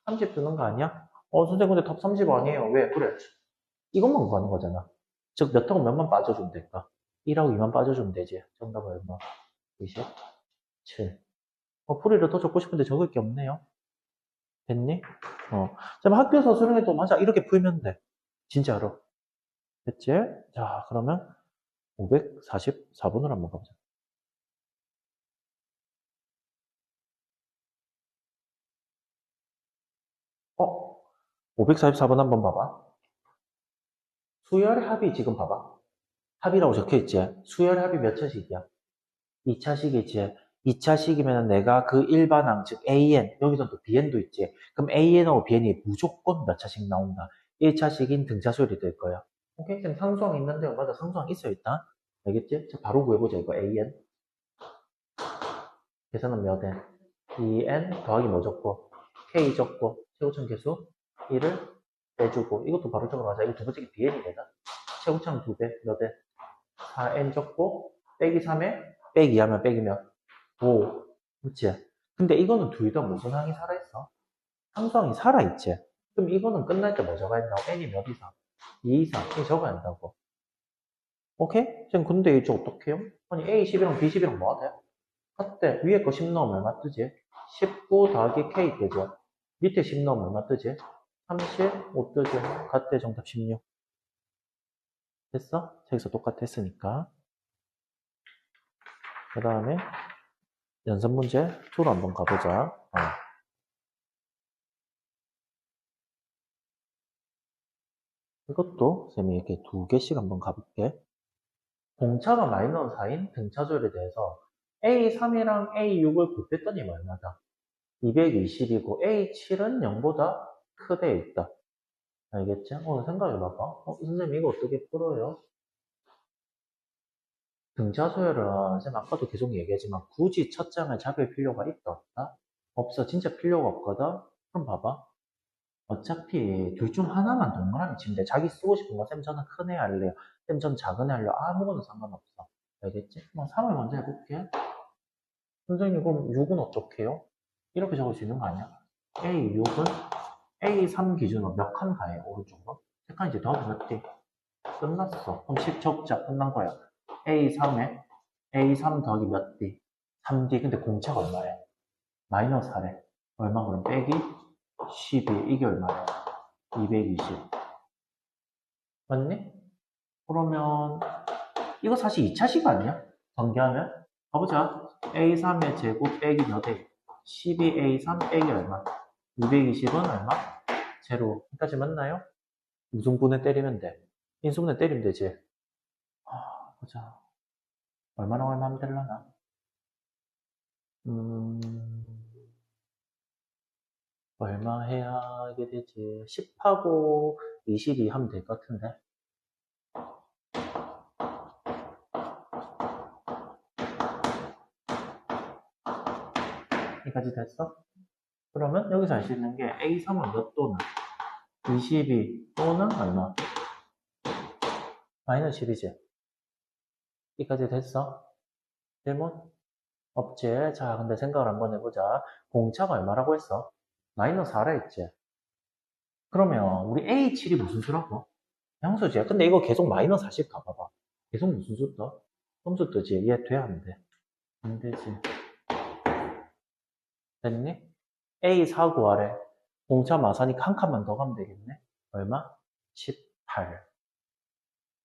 30 뜨는 거 아니야? 선생님 근데 답 30 아니에요. 왜? 그래. 이것만 구하는 거잖아. 즉, 몇하고 몇만 빠져주면 될까? 1하고 2만 빠져주면 되지. 정답은 얼마? 27. 풀이를 더 적고 싶은데 적을 게 없네요. 됐니? 자, 학교에서 수능해도 맞아. 이렇게 풀면 돼. 진짜로. 됐지? 자, 그러면 544번으로 한번 가보자. 544번 한번 봐봐. 수열 합이 지금 봐봐. 합이라고 적혀 있지? 수열 합이 몇 차식이야? 2차식이지. 2차식이면 내가 그 일반항, 즉 AN, 여기서 또 BN도 있지. 그럼 AN하고 BN이 무조건 몇 차식 나온다. 1차식인 등차수열이 될 거야. 오케이? 지금 상수항 있는데요. 맞아, 상수항 있어, 일단. 알겠지? 자, 바로 구해보자, 이거 AN. 계산은 몇 N? 2N 더하기 뭐 적고? K 적고, 최고점 계수 1을 빼주고, 이것도 바로 적어가자. 이거 두 번째 게 BN이 되다. 최고점 2배, 몇 N? 4N 적고, 빼기 3에, 빼기 하면 빼기면 5. 그치? 근데 이거는 둘 다 무슨 항이 살아있어? 상수항이 살아있지? 그럼 이거는 끝날 때 뭐 적어야 된다고? N이 몇 이상? 2 이상. 이 적어야 한다고. 오케이? 지금 근데 이제 어떡해요? 아니, A10이랑 B10이랑 뭐가 돼? 같대. 위에 거 10 넣으면 얼마 뜨지? 19 더하기 K 되죠? 밑에 10 넣으면 얼마 뜨지? 35 뜨죠? 같대. 정답 16. 됐어? 저기서 똑같았으니까. 그 다음에 연습 문제 2로 한번 가보자. 이것도 쌤이 이렇게 2개씩 한번 가볼게. 공차가 마이너스 4인 등차조율에 대해서 A3이랑 A6을 곱했더니 얼마다? 220이고 A7은 0보다 크대 있다. 알겠지? 생각해봐봐. 선생님 이거 어떻게 풀어요? 등차소열은 쌤 아까도 계속 얘기하지만 굳이 첫 장을 잡을 필요가 있다 없다? 없어. 진짜 필요가 없거든? 그럼 봐봐. 어차피 둘 중 하나만 동그라미 치면 돼. 자기 쓰고 싶은 거 쌤 저는 큰 애 할래요. 쌤 전 작은 애 할래요. 아무거나 상관없어. 알겠지? 그럼 3을 먼저 해볼게. 선생님 그럼 6은 어떻게 해요? 이렇게 적을 수 있는 거 아니야? A6은 A3 기준으로 몇 칸 가요? 오른쪽으로? 색깔 이제 더하기 몇 개? 끝났어. 그럼 10 적자 끝난 거야. A3에 A3 더하기 몇 D? 3D. 근데 공차가 얼마야? 마이너스 4래. 얼마 그럼 빼기 12. 이게 얼마야? 220. 맞니? 그러면 이거 사실 2차식 아니야? 전개하면? 가보자. A3의 제곱 빼기 몇 A? 12A3 빼기 얼마? 220은 얼마? 제로. 여기까지 맞나요? 무승분에 때리면 돼. 인수분해 때리면 되지. 보자. 얼마나 하면 되려나? 얼마 해야 하게 되지? 10하고 22 하면 될 것 같은데. 여기까지 됐어? 그러면 여기서 알 수 있는 게 A3은 몇 또는? 22 또는 얼마? 마이너스 10이지. 여기까지 됐어? 질문? 없지? 자, 근데 생각을 한번 해보자. 공차가 얼마라고 했어? 마이너스 4라 했지? 그러면 우리 A7이 무슨 수라고? 양수지. 근데 이거 계속 마이너스 40 가봐봐. 계속 무슨 수 떠? 함수 뜨지? 얘 돼? 안 돼? 안 되지. 됐니? A4 구하래. 공차 마사니까 한 칸만 더 가면 되겠네. 얼마? 18.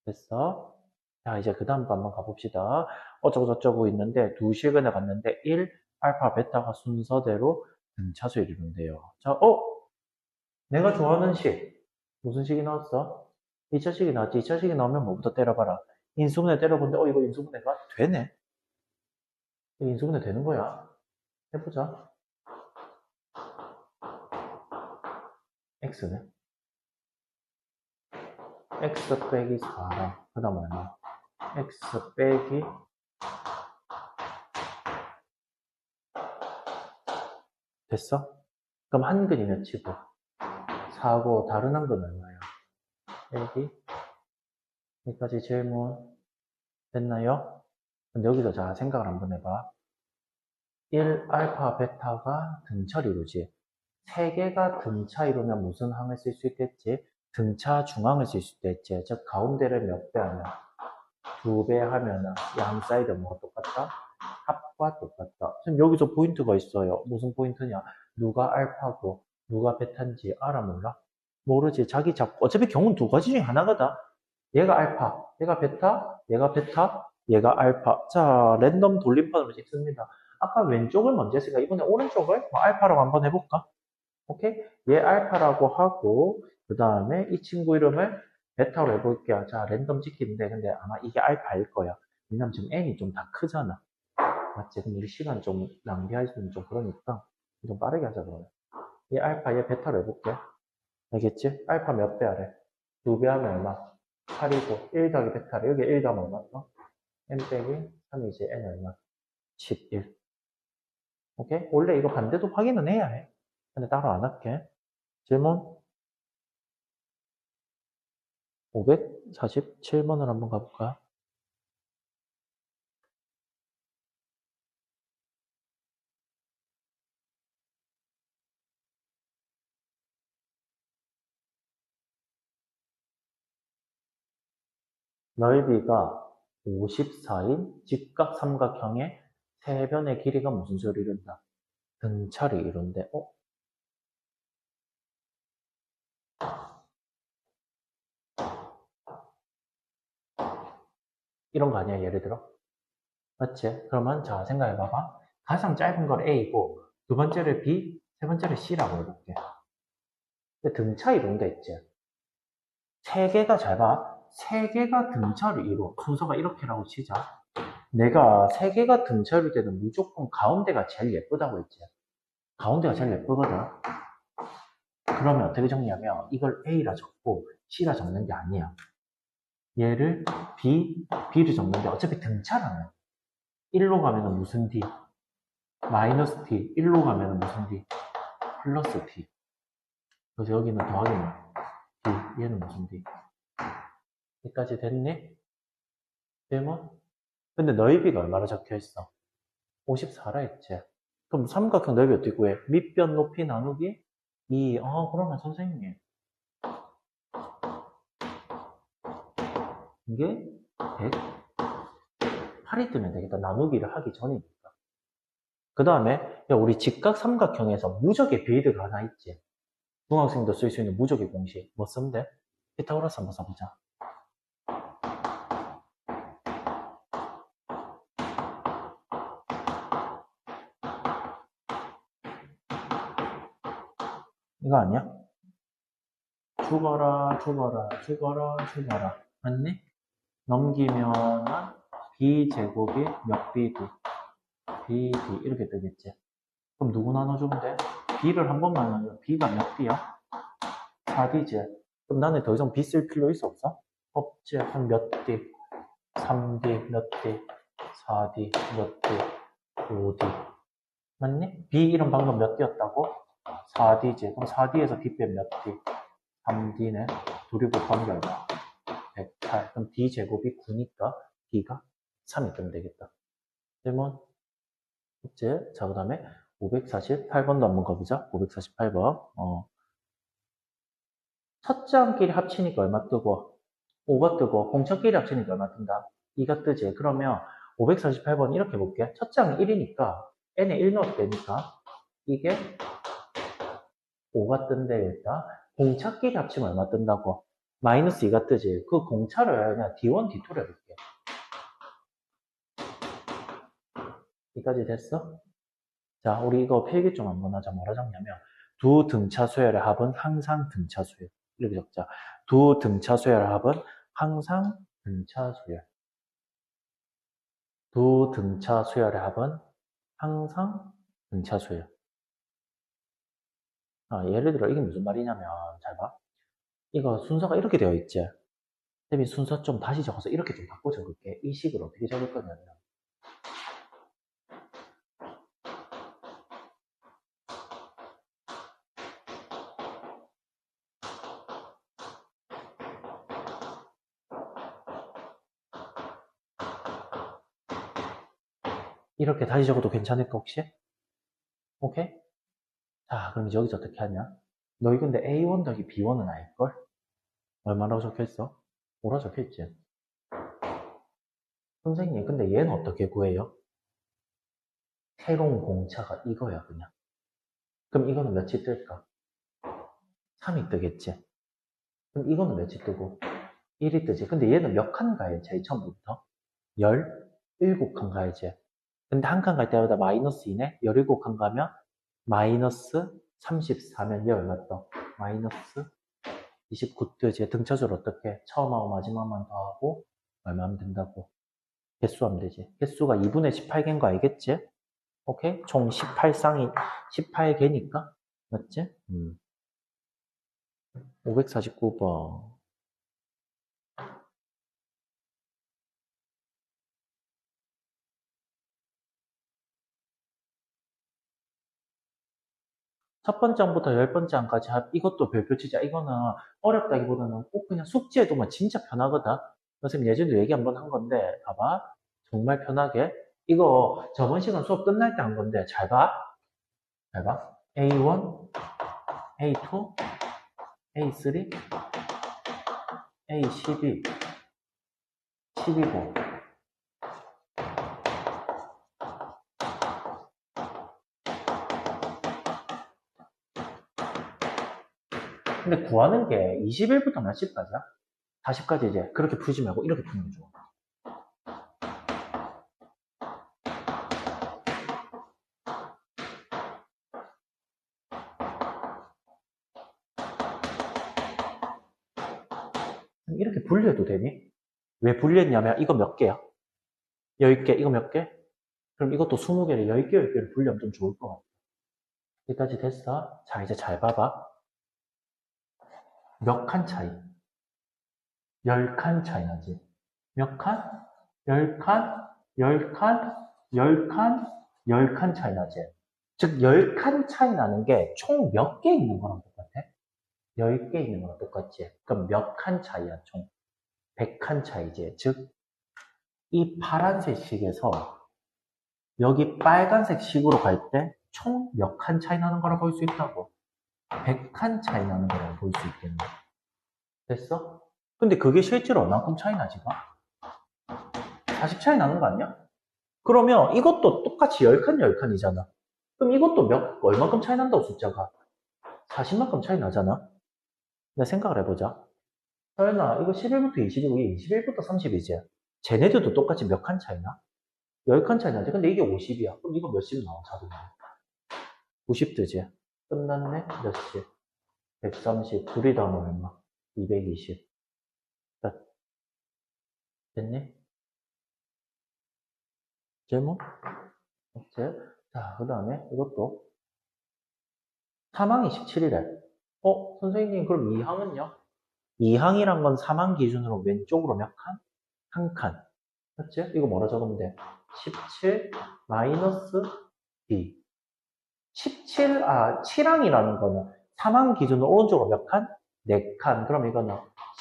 됐어? 자, 이제 그 다음 거 한번 가봅시다. 어쩌고저쩌고 있는데, 두 시간에 갔는데, 1, 알파, 베타가 순서대로 등차수를 이루는데요. 자, 내가 좋아하는 식. 무슨 식이 나왔어? 2차식이 나왔지. 2차식이 나오면 뭐부터 때려봐라. 인수분해 때려본데, 이거 인수분해가 되네? 인수분해 되는 거야. 해보자. x는? x 빼기 4랑, 그 다음 얼마? x 빼기 됐어? 그럼 한 근이 몇이고 4고 다른 한 근 얼마야? 빼기 여기까지 질문 됐나요? 근데 여기서 자 생각을 한번 해봐. 1 알파 베타가 등차를 이루지. 3개가 등차 이루면 무슨 항을 쓸 수 있겠지? 등차 중항을 쓸 수 있겠지. 즉 가운데를 몇 배 하면? 2배 하면 양 사이드 뭐가 똑같다? 합과 똑같다. 지금 여기서 포인트가 있어요. 무슨 포인트냐? 누가 알파고 누가 베타인지 알아 몰라? 모르지. 자기 잡고 어차피 경우는 두 가지 중에 하나거든. 얘가 알파, 얘가 베타, 얘가 베타, 얘가 알파. 자, 랜덤 돌림판으로 찍습니다. 아까 왼쪽을 먼저 했으니까 이번에 오른쪽을 뭐 알파라고 한번 해볼까? 오케이? 얘 알파라고 하고 그 다음에 이 친구 이름을 베타로 해볼게요. 자, 랜덤 찍히는데 근데 아마 이게 알파일 거야. 왜냐면 지금 n이 좀 다 크잖아. 맞지? 그럼 우리 시간 좀 낭비할 수는 좀 그러니까 좀 빠르게 하자 그러면. 얘 알파, 얘 베타로 해볼게. 알겠지? 알파 몇 배 하래? 2배 하면 얼마? 8이고 1 더하기 베타래. 여기 1 더하면 얼마 써? n 빼기 3이지. n 얼마? 11. 오케이? 원래 이거 반대도 확인은 해야 해. 근데 따로 안 할게. 질문? 547번을 한번 가볼까? 넓이가 54인 직각 삼각형의 세 변의 길이가 무슨 수를 이룬다? 등차를 이룬대. 이런 거 아니야, 예를 들어? 맞지? 그러면 자, 생각해봐봐. 가장 짧은 걸 A고, 두 번째를 B, 세 번째를 C라고 해볼게. 근데 등차 이룬다 했지. 세 개가 잘 봐. 세 개가 등차를 이루. 순서가 이렇게라고 치자. 내가 세 개가 등차를 때는 무조건 가운데가 제일 예쁘다고 했지. 가운데가 제일 예쁘거든. 그러면 어떻게 적냐면 이걸 A라 적고 C라 적는 게 아니야. 얘를 B를 적는데 어차피 등차라면 1로 가면 무슨 D? 마이너스 T. 1로 가면 무슨 D? 플러스 T. 그래서 여기는 더하기는 D. 얘는 무슨 D? 여기까지 됐니? 되면? 근데 너희비가 얼마나 적혀있어? 54라 했지. 그럼 삼각형 넓이 어떻게 구해? 밑변 높이 나누기 2. 그러면 선생님. 이게 108이 뜨면 되겠다. 나누기를 하기 전이니까. 그 다음에 우리 직각 삼각형에서 무적의 비례가 하나 있지. 중학생도 쓸 수 있는 무적의 공식. 뭐 쓰면 돼? 피타고라스 한번 써보자. 이거 아니야? 죽어라, 죽어라, 죽어라, 죽어라. 맞니? 넘기면 b제곱이 몇 bd? bd 이렇게 뜨겠지. 그럼 누구 나눠주면 돼? b를 한 번만 나눠. b가 몇 b야? 4d지. 그럼 나는 더 이상 b 쓸 필요 있어 없어? 없지. 그럼 몇 d? 3d 몇 d? 4d 몇 d? 5d. 맞니? b 이런 방법 몇 d였다고? 4d지. 그럼 4d에서 b 빼면 몇 d? 3d네. 둘이 곱한 결과 108. 그럼 d제곱이 9니까 d가 3이 뜨면 되겠다. 그러면 이제 자, 그 다음에 548번도 한번 가보자. 548번. 첫 장끼리 합치니까 얼마 뜨고 5가 뜨고 공처끼리 합치니까 얼마 뜬다? 2가 뜨지. 그러면 548번 이렇게 볼게. 첫 장이 1이니까 n에 1 넣어도 되니까 이게 5가 뜬대겠다. 공차끼리 합치면 얼마 뜬다고? 마이너스 2가 뜨지. 그 공차를 그냥 D1, D2로 해볼게. 여기까지 됐어? 자, 우리 이거 필기 좀 한번 하자. 뭐라 적냐면 두 등차 수열의 합은 항상 등차 수열. 이렇게 적자. 두 등차 수열의 합은 항상 등차 수열. 두 등차 수열의 합은 항상 등차 수열. 예를 들어 이게 무슨 말이냐면 잘 봐. 이거 순서가 이렇게 되어 있지. 쌤이 순서 좀 다시 적어서 이렇게 좀 바꿔 적을게. 이 식을 어떻게 적을 거냐면 이렇게 다시 적어도 괜찮을까 혹시? 오케이? 자, 그럼 이제 여기서 어떻게 하냐? 너희 근데 A1 더하기 B1은 알걸? 얼마라고 적혀있어? 5라 적혀있지? 선생님, 근데 얘는 어떻게 구해요? 새로운 공차가 이거야, 그냥. 그럼 이거는 몇이 뜰까? 3이 뜨겠지? 그럼 이거는 몇이 뜨고? 1이 뜨지? 근데 얘는 몇 칸 가야 제일 처음부터? 17칸 가야지. 근데 한 칸 갈 때마다 마이너스 2네? 17칸 가면 마이너스 34면 얘 얼마 떠? 마이너스 29 뜨지. 등차수를 어떻게? 처음하고 마지막만 더하고 얼마 하면 된다고? 개수하면 되지. 개수가 2분의 18개인 거 알겠지? 오케이? 총 18쌍이 18개니까 맞지? 549번. 첫 번째 항부터 10번째 항까지 이것도 별표 치자. 이거는 어렵다기보다는 꼭 그냥 숙제해도만 진짜 편하거든. 선생님 예전에도 얘기 한번 한 건데 봐봐. 정말 편하게. 이거 저번 시간 수업 끝날 때 한 건데 잘 봐. 잘 봐. A1, A2, A3, A12, 12고. 근데 구하는 게 21부터 몇십까지야? 40까지 이제 그렇게 풀지 말고 이렇게 푸는 게 좋아. 이렇게 분리해도 되니? 왜 분리했냐면 이거 몇 개야? 10개, 이거 몇 개? 그럼 이것도 20개를 10개, 10개를 분리하면 좀 좋을 것 같아. 여기까지 됐어? 자, 이제 잘 봐봐. 몇 칸 차이? 10칸 차이 나지? 몇 칸? 10칸, 10칸, 10칸, 10칸 차이 나지? 즉, 10칸 차이 나는 게 총 몇 개 있는 거랑 똑같아? 10개 있는 거랑 똑같지? 그럼 몇 칸 차이야, 총? 100칸 차이지? 즉, 이 파란색 식에서 여기 빨간색 식으로 갈 때 총 몇 칸 차이 나는 거라 볼 수 있다고? 100칸 차이 나는 거라고 볼 수 있겠네. 됐어? 근데 그게 실제로 얼만큼 차이 나지가? 40 차이 나는 거 아니야? 그러면 이것도 똑같이 10칸, 10칸이잖아. 그럼 이것도 얼만큼 차이 난다고 숫자가? 40만큼 차이 나잖아? 내가 생각을 해보자. 서연아, 이거 11부터 20이고 21부터 30이지? 쟤네들도 똑같이 몇 칸 차이 나? 10칸 차이 나지? 근데 이게 50이야. 그럼 이거 몇십 나와, 자동으로? 90 뜨지? 끝났네? 몇 시? 130. 둘이 다 얼마? 220. 됐니? 제목? 어째? 자, 그 다음에 이것도 3항이 17이래. 선생님, 그럼 2항은요? 2항이란 건 3항 기준으로 왼쪽으로 몇 칸? 한 칸. 맞지? 이거 뭐라 적으면 돼? 17 마이너스 B. 7항이라는 거는 3항 기준으로 오른쪽으로 몇 칸? 4칸. 그럼 이거는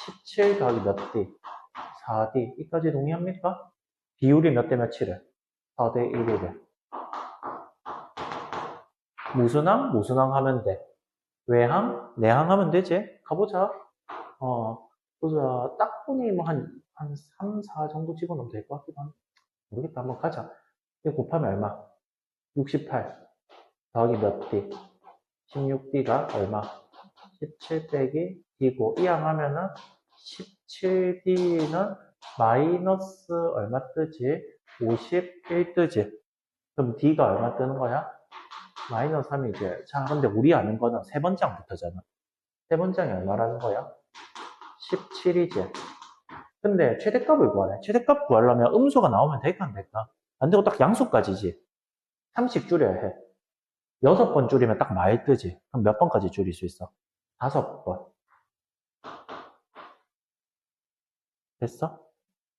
17 더하기 몇 D? 4D. 이까지 동의합니까? 비율이 몇 대 몇이래? 4대 1이래. 무슨 항? 무슨 항 하면 돼? 외항? 내항 하면 되지? 가보자. 보자. 딱 보니 뭐 한 3, 4 정도 집어넣으면 될 것 같기도 한데. 모르겠다. 한번 가자. 이거 곱하면 얼마? 68 더하기 몇 D? 16D가 얼마? 17 빼기 D고 이 항 하면은 17D는 마이너스 얼마 뜨지? 51 뜨지? 그럼 D가 얼마 뜨는 거야? 마이너스 3이지. 자, 근데 우리 아는 거는 세 번째 항부터잖아. 세 번째 항이 얼마라는 거야? 17이지. 근데 최대값을 구하래. 최대값 구하려면 음수가 나오면 될까 안 될까? 안 되고 딱 양수까지지. 30 줄여야 해. 6번 줄이면 딱 많이 뜨지. 그럼 몇 번까지 줄일 수 있어? 5번. 됐어?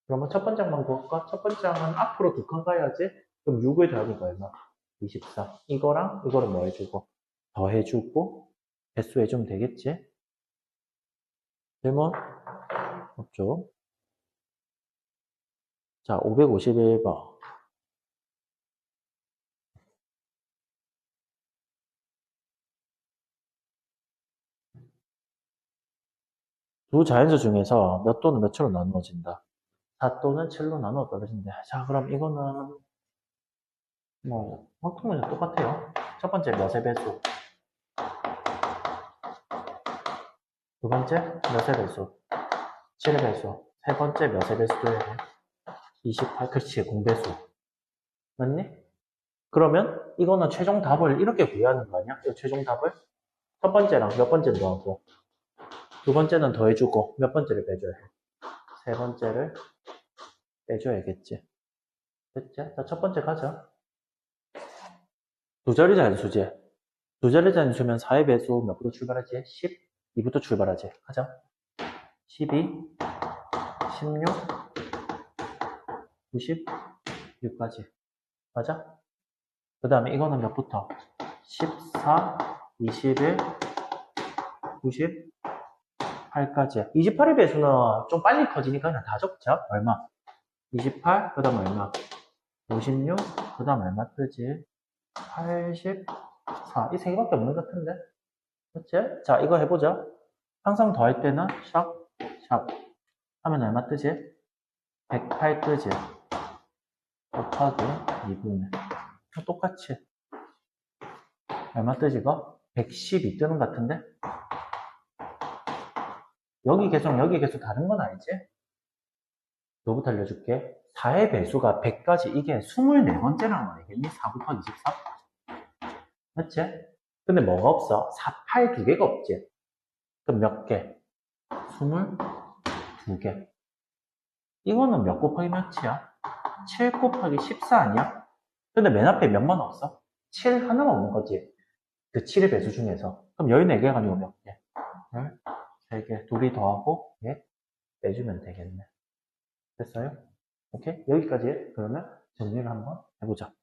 그러면 첫 번째 항만 구할까? 첫 번째 항은 앞으로 2칸 가야지. 그럼 6을 더하니까 얼마? 24. 이거랑 이거를 뭐 해주고? 더해주고 배수해주면 되겠지? 질문? 없죠? 자, 551번. 두 자연수 중에서 몇 또는 몇으로 나누어진다. 4 또는 7로 나누어 떨어진다. 자, 그럼 이거는 보통은 똑같아요. 첫 번째 몇의 배수? 두 번째 몇의 배수? 7의 배수. 세 번째 몇의 배수 줘야 돼? 28. 그렇지, 공배수. 맞니? 그러면 이거는 최종 답을 이렇게 구해야 하는 거 아니야? 이 최종 답을? 첫 번째랑 몇 번째를 넣어줘? 두 번째는 더해주고 몇 번째를 빼줘야 해? 세 번째를 빼줘야겠지. 됐지? 자, 첫 번째 가자. 두 자리 잔수지. 두 자리 잔수면 4의 배수 몇 부터 출발하지? 10, 2부터 출발하지. 가자. 12, 16, 96까지. 맞아? 그 다음에 이거는 몇부터? 14, 21, 98까지. 28의 배수는 좀 빨리 커지니까 그냥 다 적자. 얼마? 28, 그 다음 얼마? 56, 그 다음 얼마 뜨지? 84. 이 세 개밖에 없는 것 같은데? 그치? 자, 이거 해보자. 항상 더할 때는 샵, 샵. 하면 얼마 뜨지? 108 뜨지? 곱하기 2분의. 똑같이. 얼마 뜨지, 이거? 112 뜨는 것 같은데? 여기 계속 다른 건 아니지? 너부터 알려줄게. 4의 배수가 100까지 이게 24번째라는 거 알겠니? 4 곱하기 24? 맞지? 근데 뭐가 없어? 4, 8 두 개가 없지? 그럼 몇 개? 22 2개. 이거는 몇 곱하기 몇이야? 7 곱하기 14 아니야? 근데 맨 앞에 몇만 없어? 7 하나만 없는 거지. 그 7의 배수 중에서. 그럼 14개가 아니고 몇 개? 13개. 둘이 더하고, 얘 빼주면 되겠네. 됐어요? 오케이? 여기까지 그러면 정리를 한번 해보자.